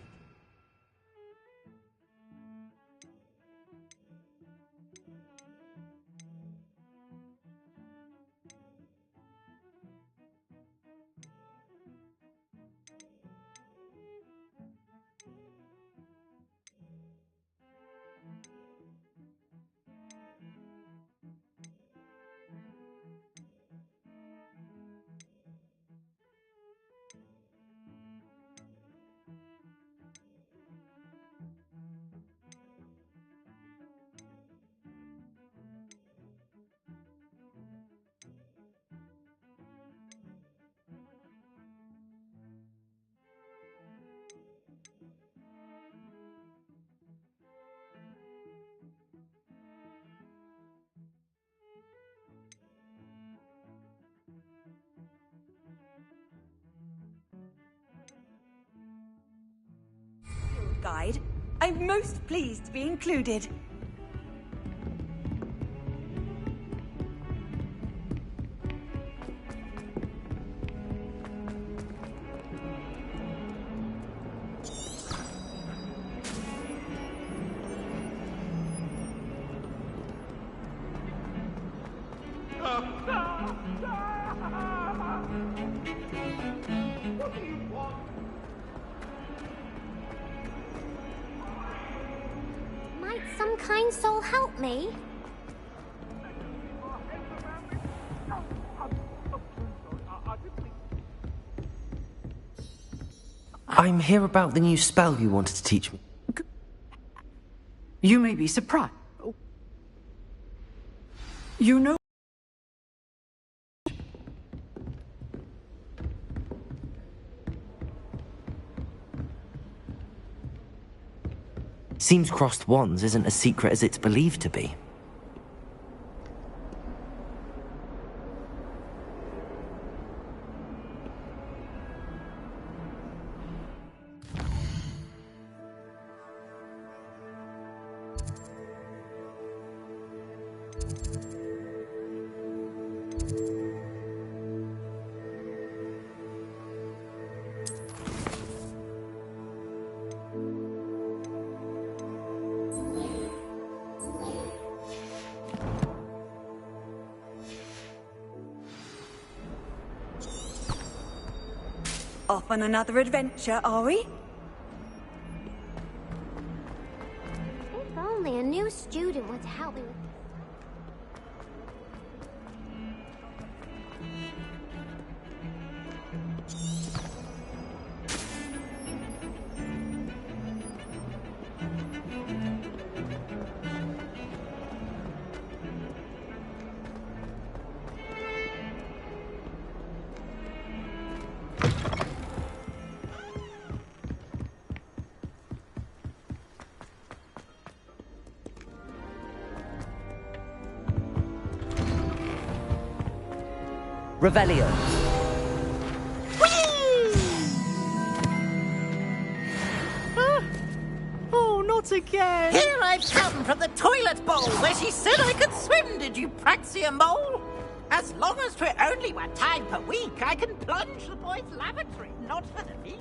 Guide. I'm most pleased to be included. Might some kind soul help me? I'm here about the new spell you wanted to teach me. You may be surprised. You know... Seems crossed wands isn't as secret as it's believed to be. Off on another adventure, are we? If only a new student were to help me with this. Revelio. Oh, not again! Here I've come from the toilet bowl where she said I could swim, did you praxia mole? As long as 'twere only 1 time per week, I can plunge the boy's lavatory, not for the meek.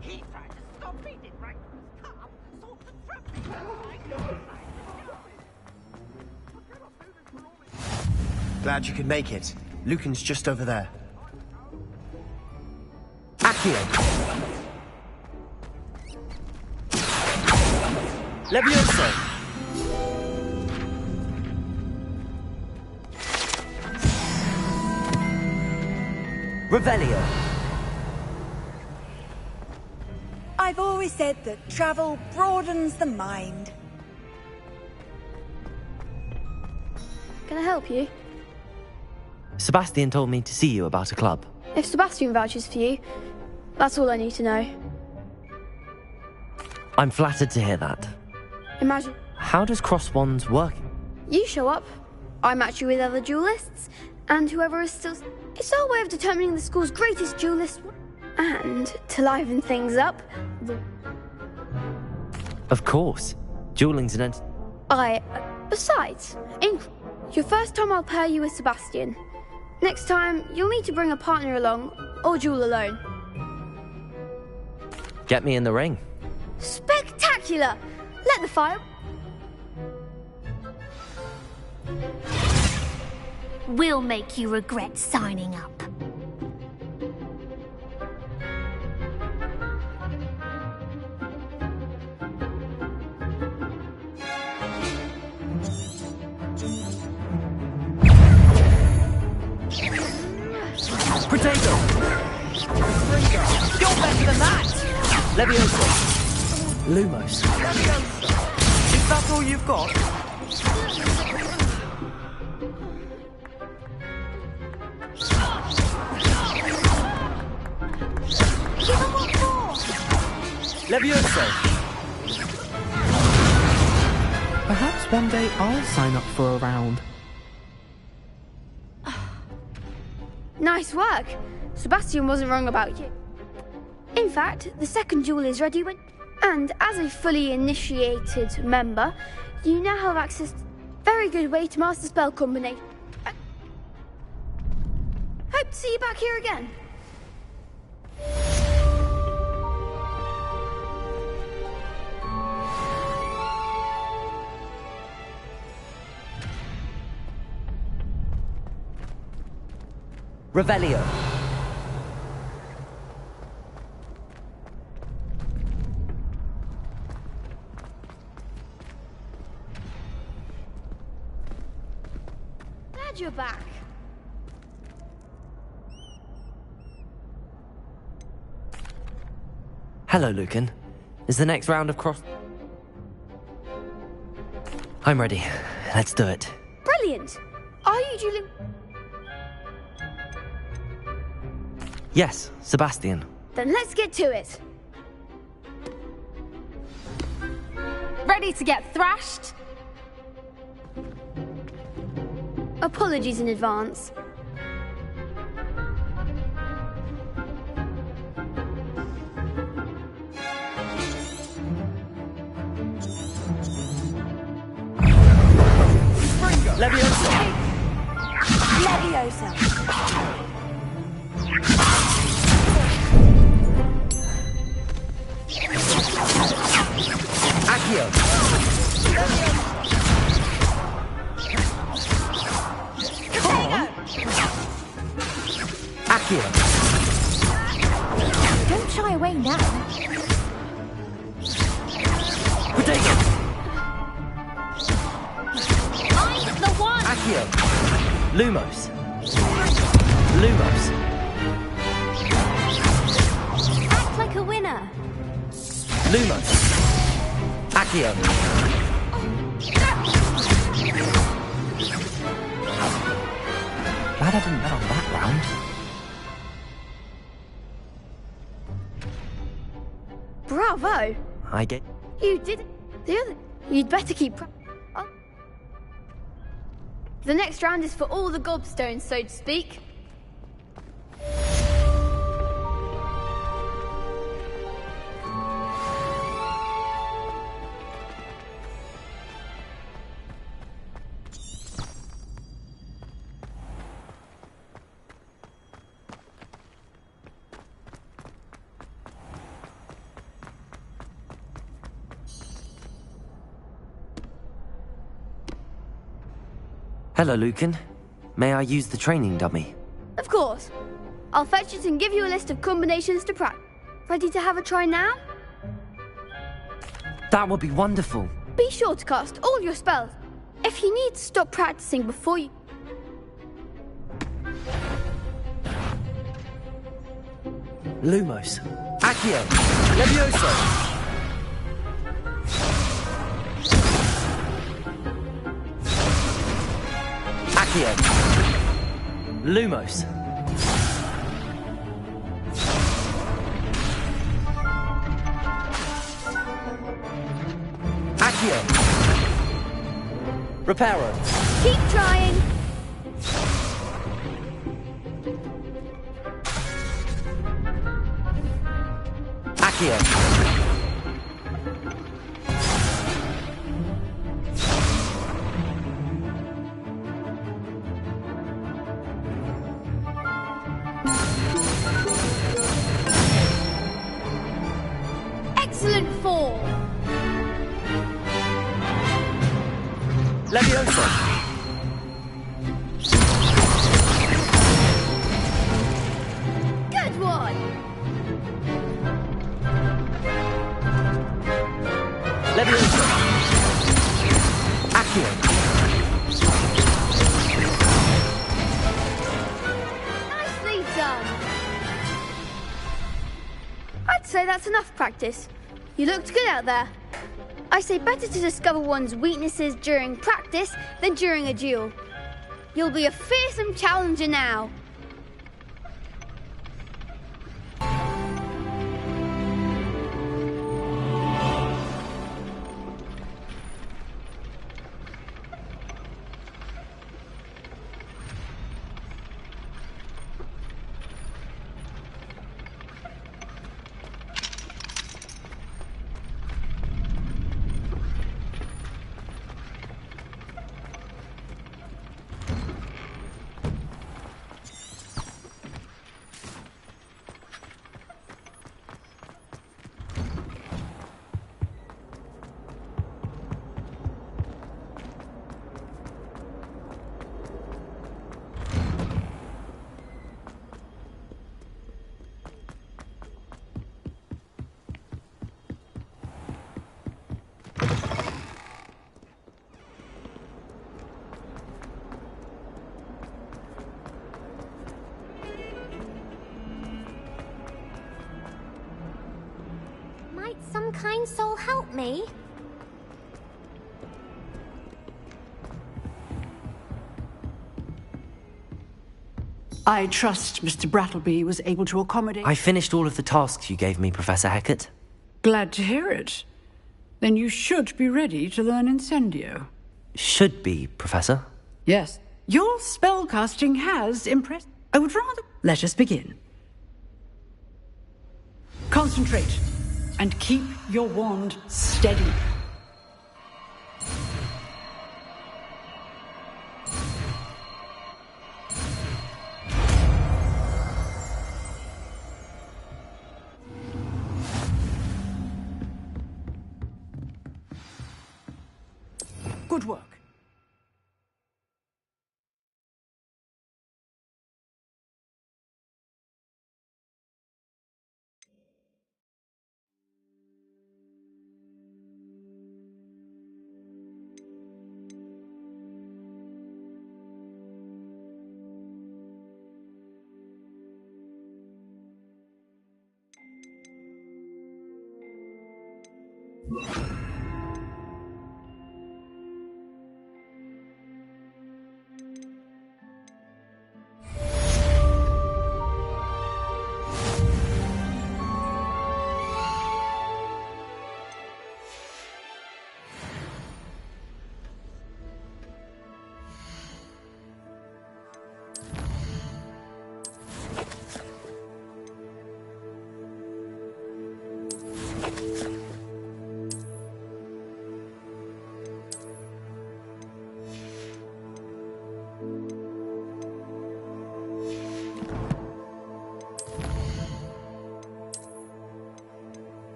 He tried to stop me, did right from his calf, sought to trap me, Glad you could make it. Lucan's just over there. Accio! Levioso! Revelio. I've always said that travel broadens the mind. Can I help you? Sebastian told me to see you about a club. If Sebastian vouches for you, that's all I need to know. I'm flattered to hear that. Imagine How does cross wands work? you show up, I match you with other duelists, and whoever is still... It's our way of determining the school's greatest duelist. And to liven things up, Of course. Dueling's an Besides, your first time I'll pair you with Sebastian. Next time, you'll need to bring a partner along, or duel alone. Get me in the ring. Spectacular! Let the fire... We'll make you regret signing up. Potato! You're better than that! Levioso. Lumos. Is that all you've got? Levioso. Perhaps one day I'll sign up for a round. Nice work. Sebastian wasn't wrong about you. In fact, the second duel is ready when... And as a fully initiated member, you now have access to a very good way to master spell combination. Hope to see you back here again. Revelio. Glad you're back. Hello, Lucan. Is the next round of cross... I'm ready. Let's do it. Brilliant. Are you dueling... Yes, Sebastian. Then let's get to it. Ready to get thrashed? Apologies in advance. Levioso. Leviosa. Accio. Potato. Accio. Don't shy away now. Potato. I'm the one! Accio. Lumos. Lumos. Act like a winner. Lumos. Accio. Glad I didn't bet on that round. Bravo. I get... You did it. The other... You'd better keep... The next round is for all the gobstones, so to speak. Hello, Lucan. May I use the training dummy? Of course. I'll fetch it and give you a list of combinations to practice. Ready to have a try now? That would be wonderful. Be sure to cast all your spells. If you need to stop practicing before you... Lumos. Accio. Levioso. Accio. Lumos. Accio. Reparo. Keep trying. Accio. Excellent fall. Levioso. Good one. Levioso. Accio. Nicely done. I'd say that's enough practice. You looked good out there. I say better to discover one's weaknesses during practice than during a duel. You'll be a fearsome challenger now. Might some kind soul help me? I trust Mr. Brattleby was able to accommodate... I finished all of the tasks you gave me, Professor Hecat. Glad to hear it. Then you should be ready to learn Incendio. Should be, Professor. Yes. Your spellcasting has impressed... I would rather... Let us begin. Concentrate. And keep your wand steady. Good work.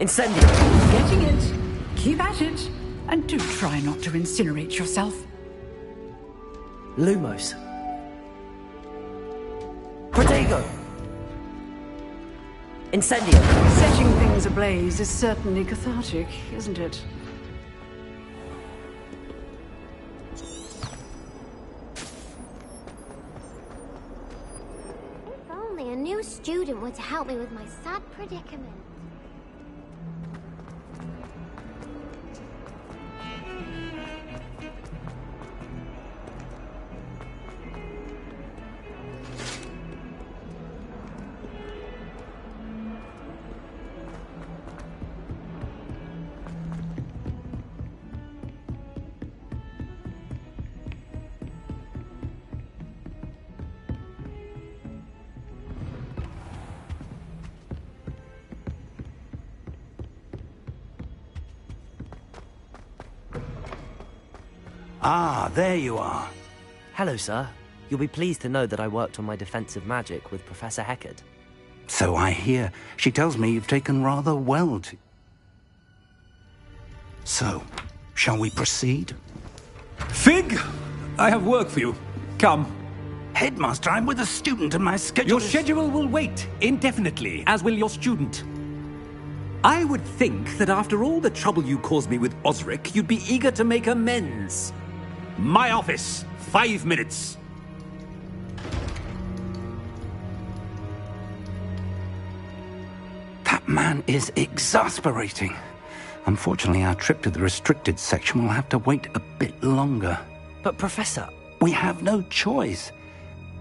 Incendio! Getting it. Keep at it. And do try not to incinerate yourself. Lumos. Protego! Incendio! Setting things ablaze is certainly cathartic, isn't it? If only a new student were to help me with my sad predicament. Ah, there you are. Hello, sir. You'll be pleased to know that I worked on my defensive magic with Professor Heckard. So I hear. She tells me you've taken rather well to... So, shall we proceed? Fig! I have work for you. Come. Headmaster, I'm with a student and my schedule Your schedule will wait indefinitely, as will your student. I would think that after all the trouble you caused me with Osric, you'd be eager to make amends. My office, 5 minutes. That man is exasperating. Unfortunately, our trip to the restricted section will have to wait a bit longer. But, Professor... We have no choice.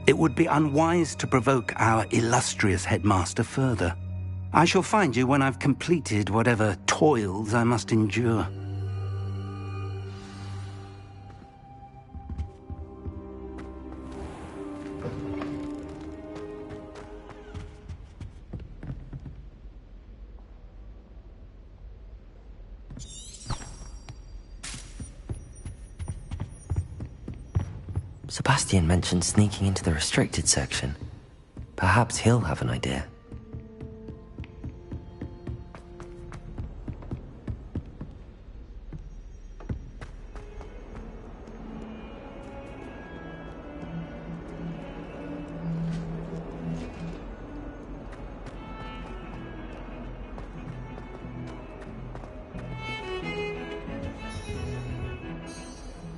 It would be unwise to provoke our illustrious headmaster further. I shall find you when I've completed whatever toils I must endure. Sebastian mentioned sneaking into the restricted section. Perhaps he'll have an idea.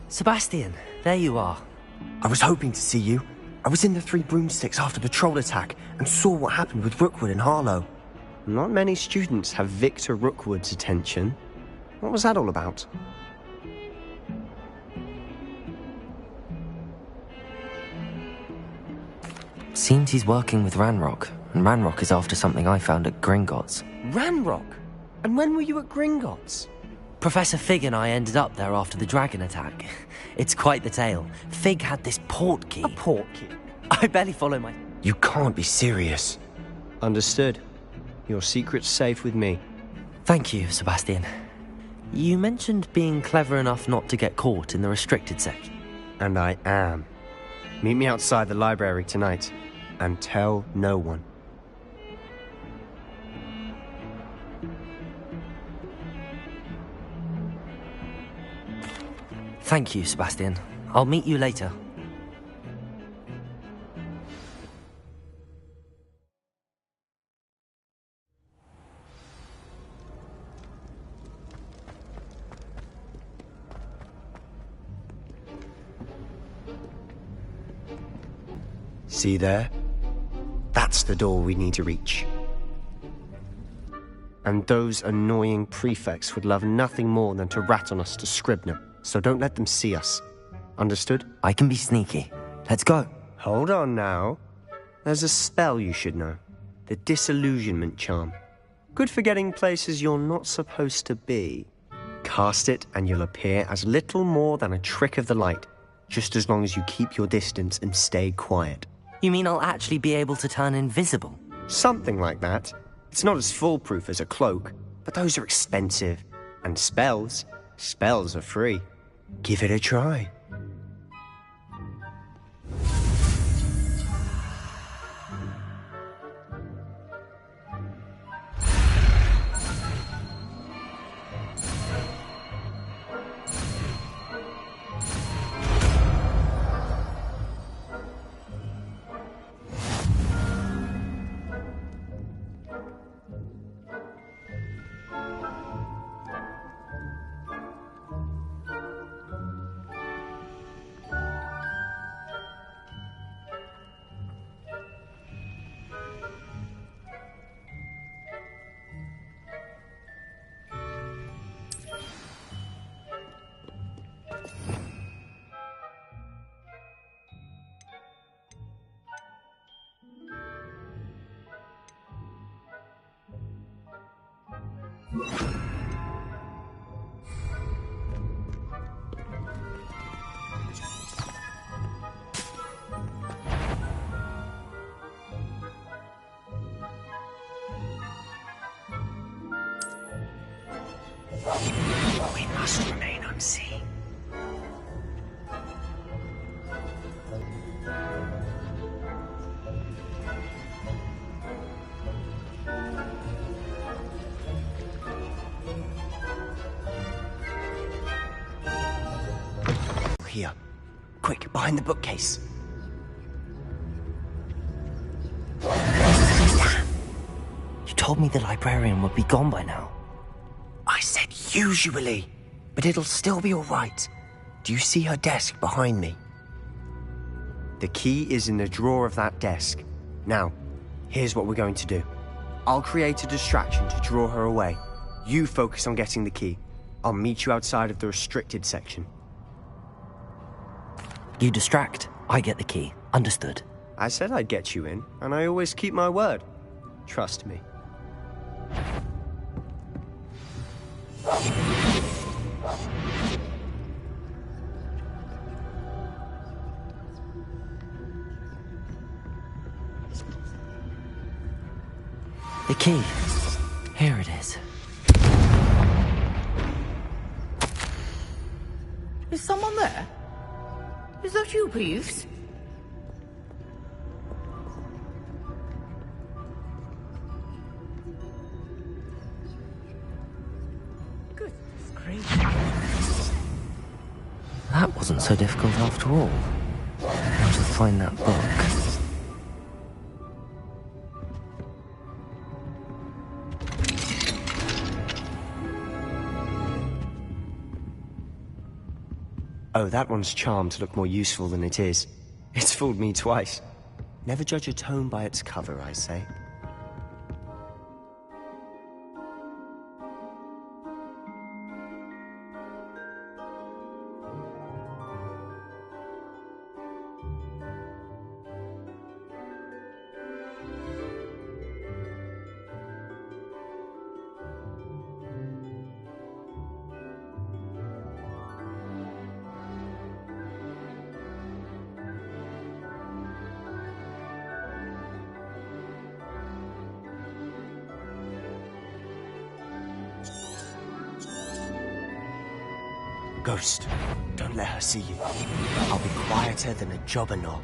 Sebastian, there you are. I was hoping to see you. I was in the Three Broomsticks after the troll attack and saw what happened with Rookwood and Harlow. Not many students have Victor Rookwood's attention. What was that all about? Seems he's working with Ranrock, and Ranrock is after something I found at Gringotts. Ranrock? And when were you at Gringotts? Professor Fig and I ended up there after the dragon attack. It's quite the tale. Fig had this port key. A port key? I barely follow my... You can't be serious. Understood. Your secret's safe with me. Thank you, Sebastian. You mentioned being clever enough not to get caught in the restricted section. And I am. Meet me outside the library tonight, and tell no one. Thank you, Sebastian. I'll meet you later. See there? That's the door we need to reach. And those annoying prefects would love nothing more than to rat on us to Scribner, so don't let them see us. Understood? I can be sneaky. Let's go. Hold on now. There's a spell you should know. The Disillusionment Charm. Good for getting places you're not supposed to be. Cast it and you'll appear as little more than a trick of the light, just as long as you keep your distance and stay quiet. You mean I'll actually be able to turn invisible? Something like that. It's not as foolproof as a cloak, but those are expensive. And spells are free. Give it a try. We must remain unseen. Here. Quick, behind the bookcase. Damn! You told me the librarian would be gone by now. I said usually, but it'll still be all right. Do you see her desk behind me? The key is in the drawer of that desk. Now, here's what we're going to do. I'll create a distraction to draw her away. You focus on getting the key. I'll meet you outside of the restricted section. You distract, I get the key. Understood. I said I'd get you in, and I always keep my word. Trust me. The key. Here it is. Is someone there? Is that you, Peeves? Goodness gracious. That wasn't so difficult after all. How to find that book. Oh, that one's charmed to look more useful than it is. It's fooled me twice. Never judge a tome by its cover, I say. Ghost, don't let her see you. I'll be quieter than a jobberknoll.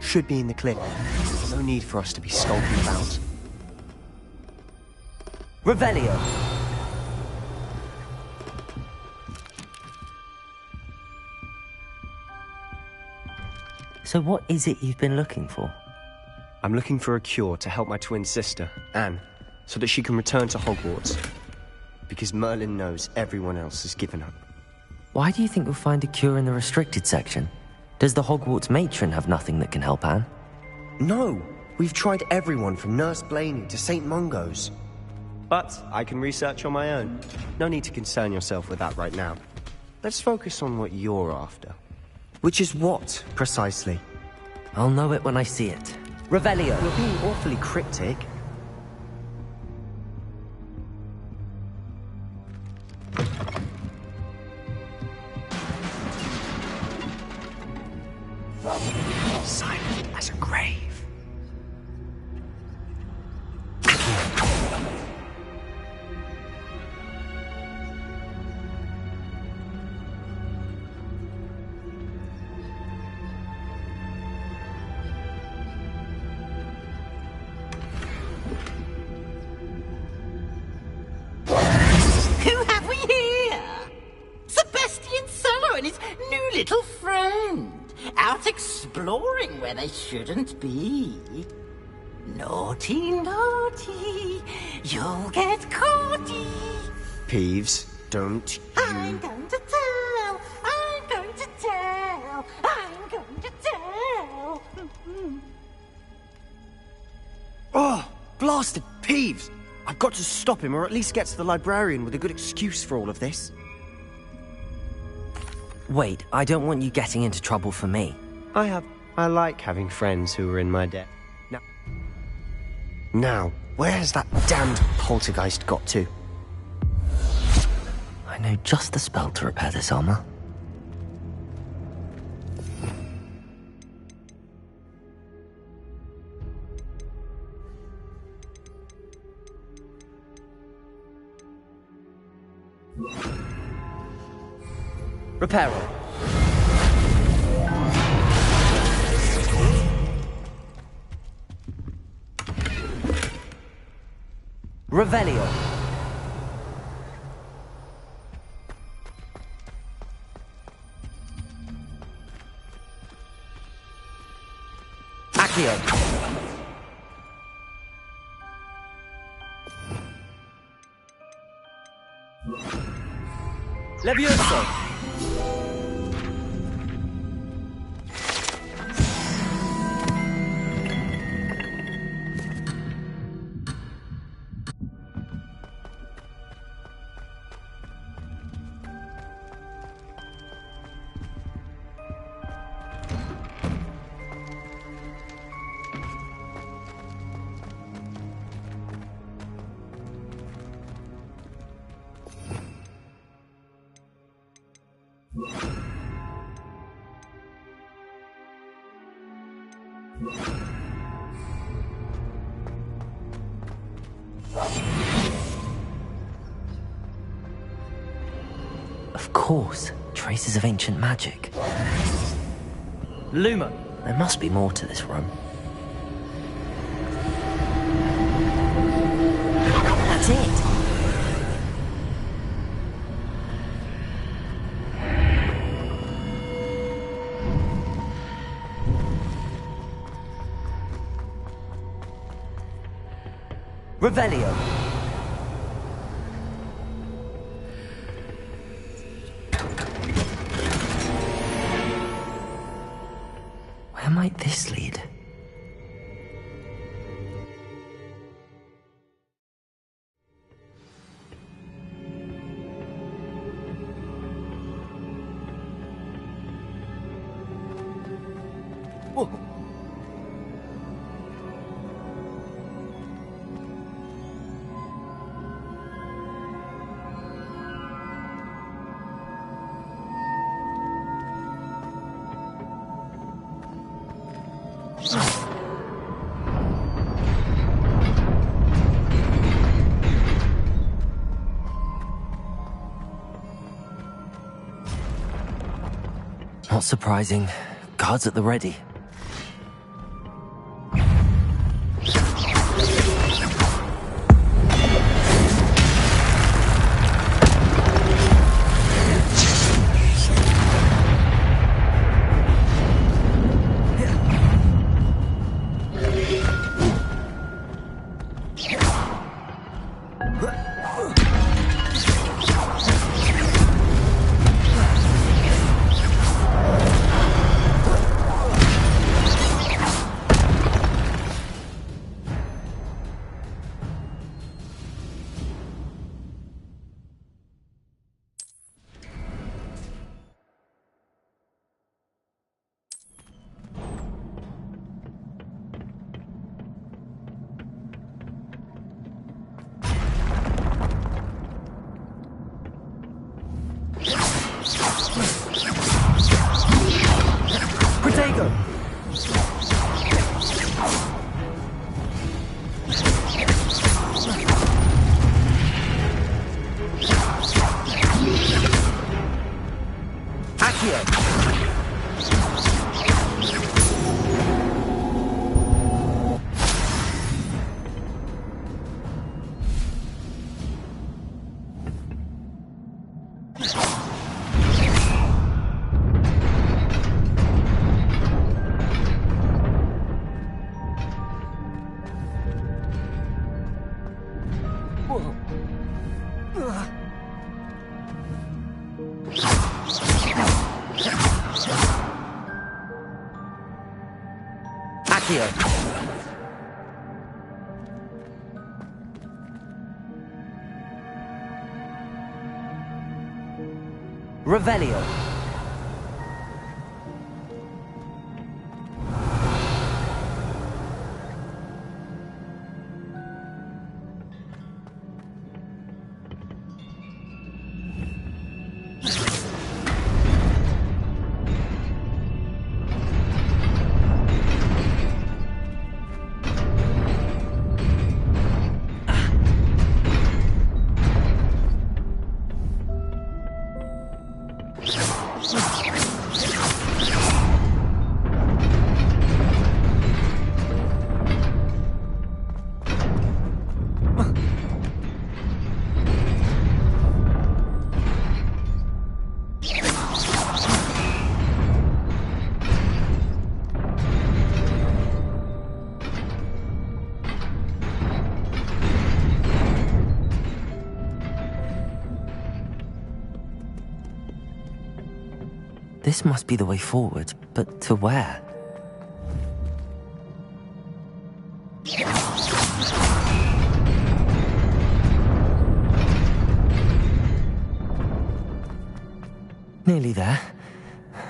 Should be in the clip. No need for us to be skulking about. Revelio! So what is it you've been looking for? I'm looking for a cure to help my twin sister, Anne, so that she can return to Hogwarts. Because Merlin knows everyone else has given up. Why do you think we'll find a cure in the restricted section? Does the Hogwarts matron have nothing that can help Anne? No! We've tried everyone from Nurse Blaney to St. Mungo's. But I can research on my own. No need to concern yourself with that right now. Let's focus on what you're after. Which is what, precisely? I'll know it when I see it. Revelio! You're being awfully cryptic. Silent as a grave. little friend, out exploring where they shouldn't be. Naughty, naughty, you'll get caughty. Peeves, don't you... I'm going to tell, I'm going to tell, I'm going to tell. Oh, blasted Peeves! I've got to stop him, or at least get to the librarian with a good excuse for all of this. Wait, I don't want you getting into trouble for me. I like having friends who are in my debt. Now, where's that damned poltergeist got to? I know just the spell to repair this armor. Reparo. Revelio. Accio. Levioso. Of course, traces of ancient magic. Luma. There must be more to this room. That's it. Revelio. Where might this lead? Whoa. Not surprising. Guards at the ready. Accio. Revelio. This must be the way forward, but to where? Nearly there.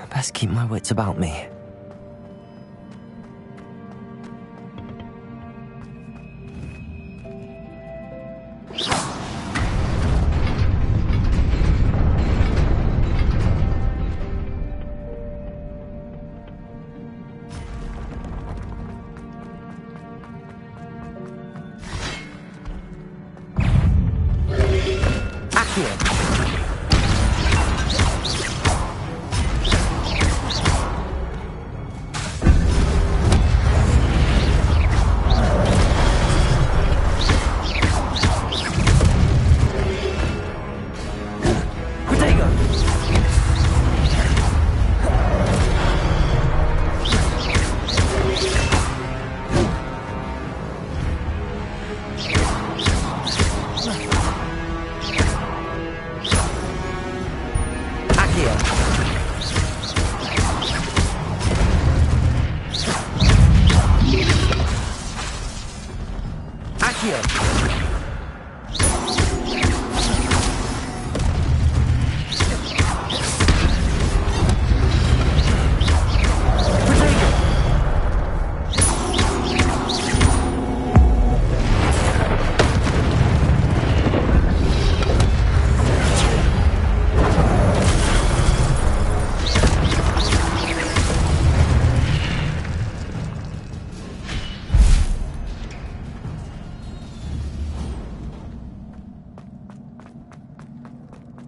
Best keep my wits about me.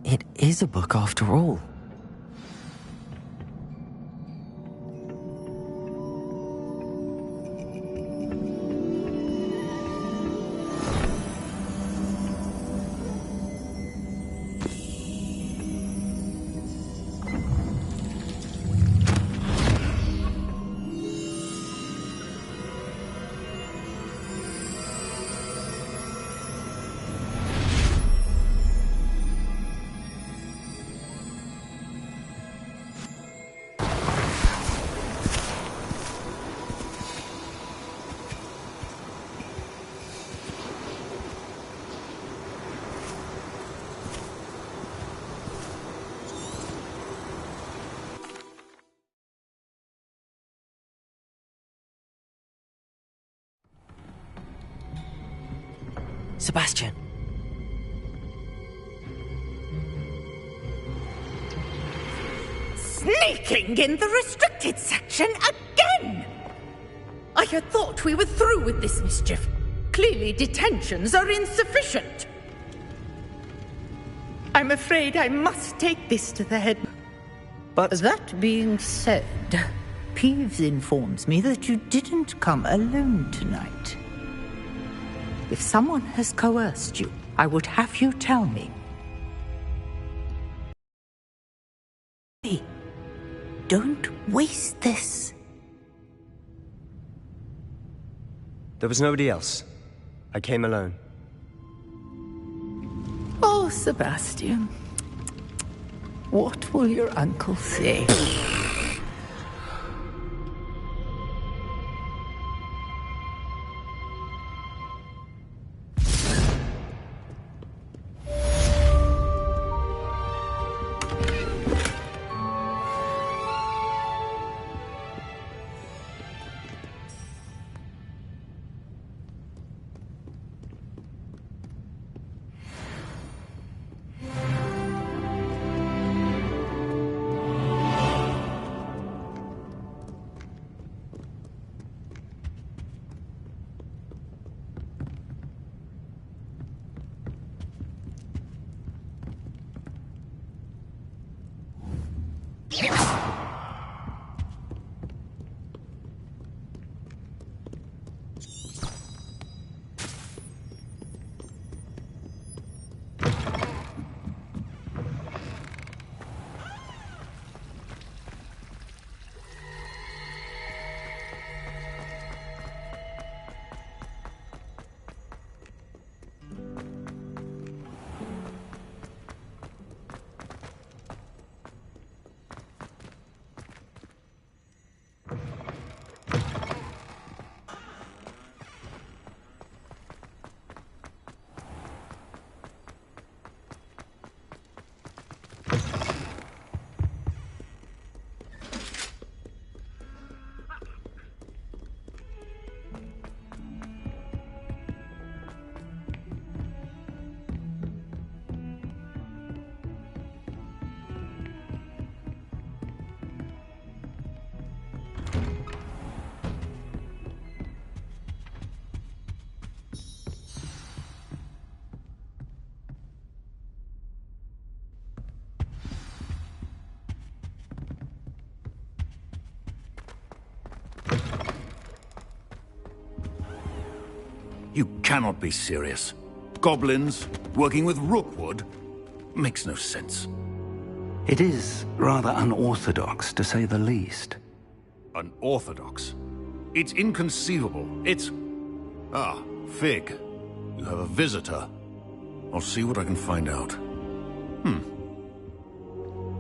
It is a book after all. Sebastian. Sneaking in the restricted section again! I had thought we were through with this mischief. Clearly detentions are insufficient. I'm afraid I must take this to the head. But that being said, Peeves informs me that you didn't come alone tonight. If someone has coerced you, I would have you tell me. Hey, don't waste this. there was nobody else. I came alone. Oh, Sebastian. What will your uncle say? You cannot be serious. Goblins working with Rookwood makes no sense. It is rather unorthodox, to say the least. Unorthodox? It's inconceivable. It's... Ah, Fig. You have a visitor. I'll see what I can find out.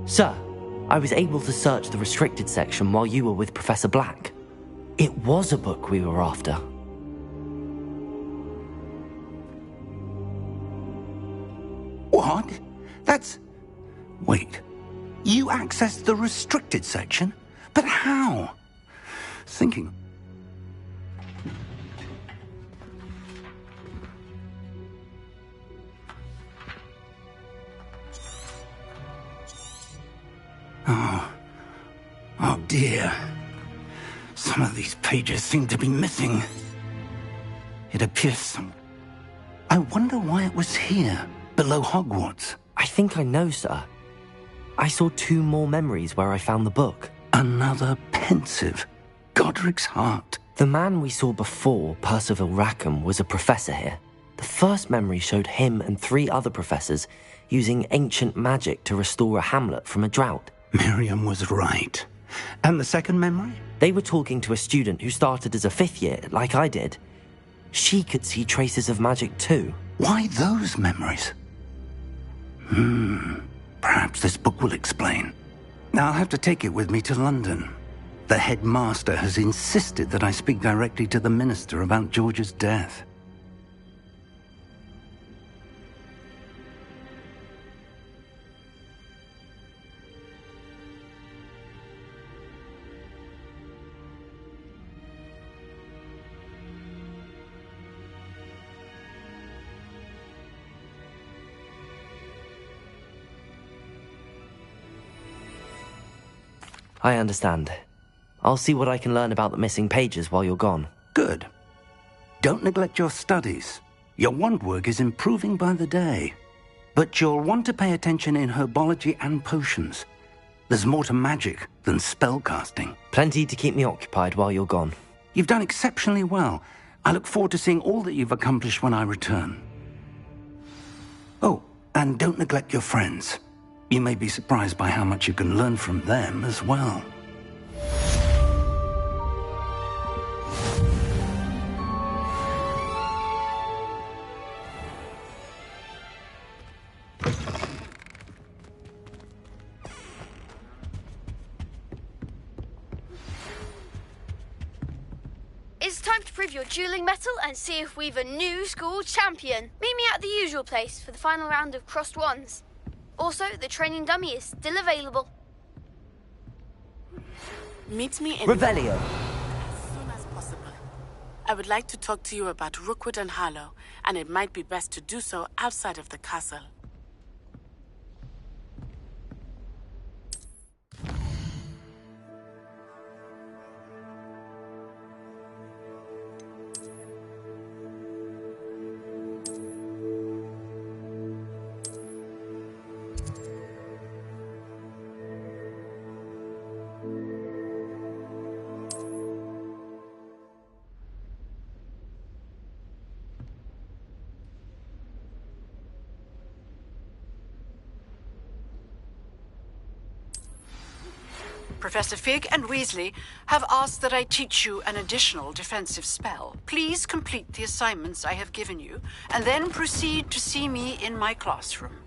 Sir, I was able to search the restricted section while you were with Professor Black. It was a book we were after. What? That's... Wait. You accessed the restricted section? But how? Thinking... Oh dear. Some of these pages seem to be missing. It appears some... I wonder why it was here, below Hogwarts. I think I know, sir. I saw 2 more memories where I found the book. Another pensive. Godric's heart. The man we saw before, Percival Rackham, was a professor here. The first memory showed him and 3 other professors using ancient magic to restore a hamlet from a drought. Miriam was right. And the second memory? They were talking to a student who started as a 5th year, like I did. She could see traces of magic too. Why those memories? Perhaps this book will explain. I'll have to take it with me to London. The headmaster has insisted that I speak directly to the minister about George's death. I understand. I'll see what I can learn about the missing pages while you're gone. Good. Don't neglect your studies. Your wand work is improving by the day. But you'll want to pay attention in herbology and potions. There's more to magic than spellcasting. Plenty to keep me occupied while you're gone. You've done exceptionally well. I look forward to seeing all that you've accomplished when I return. Oh, and don't neglect your friends. You may be surprised by how much you can learn from them as well. It's time to prove your dueling mettle and see if we've a new school champion. Meet me at the usual place for the final round of crossed wands. Also, the training dummy is still available. Meet me in... Revelio. As soon as possible. I would like to talk to you about Rookwood and Harlow, and it might be best to do so outside of the castle. Professor Fig and Weasley have asked that I teach you an additional defensive spell. Please complete the assignments I have given you, and then proceed to see me in my classroom.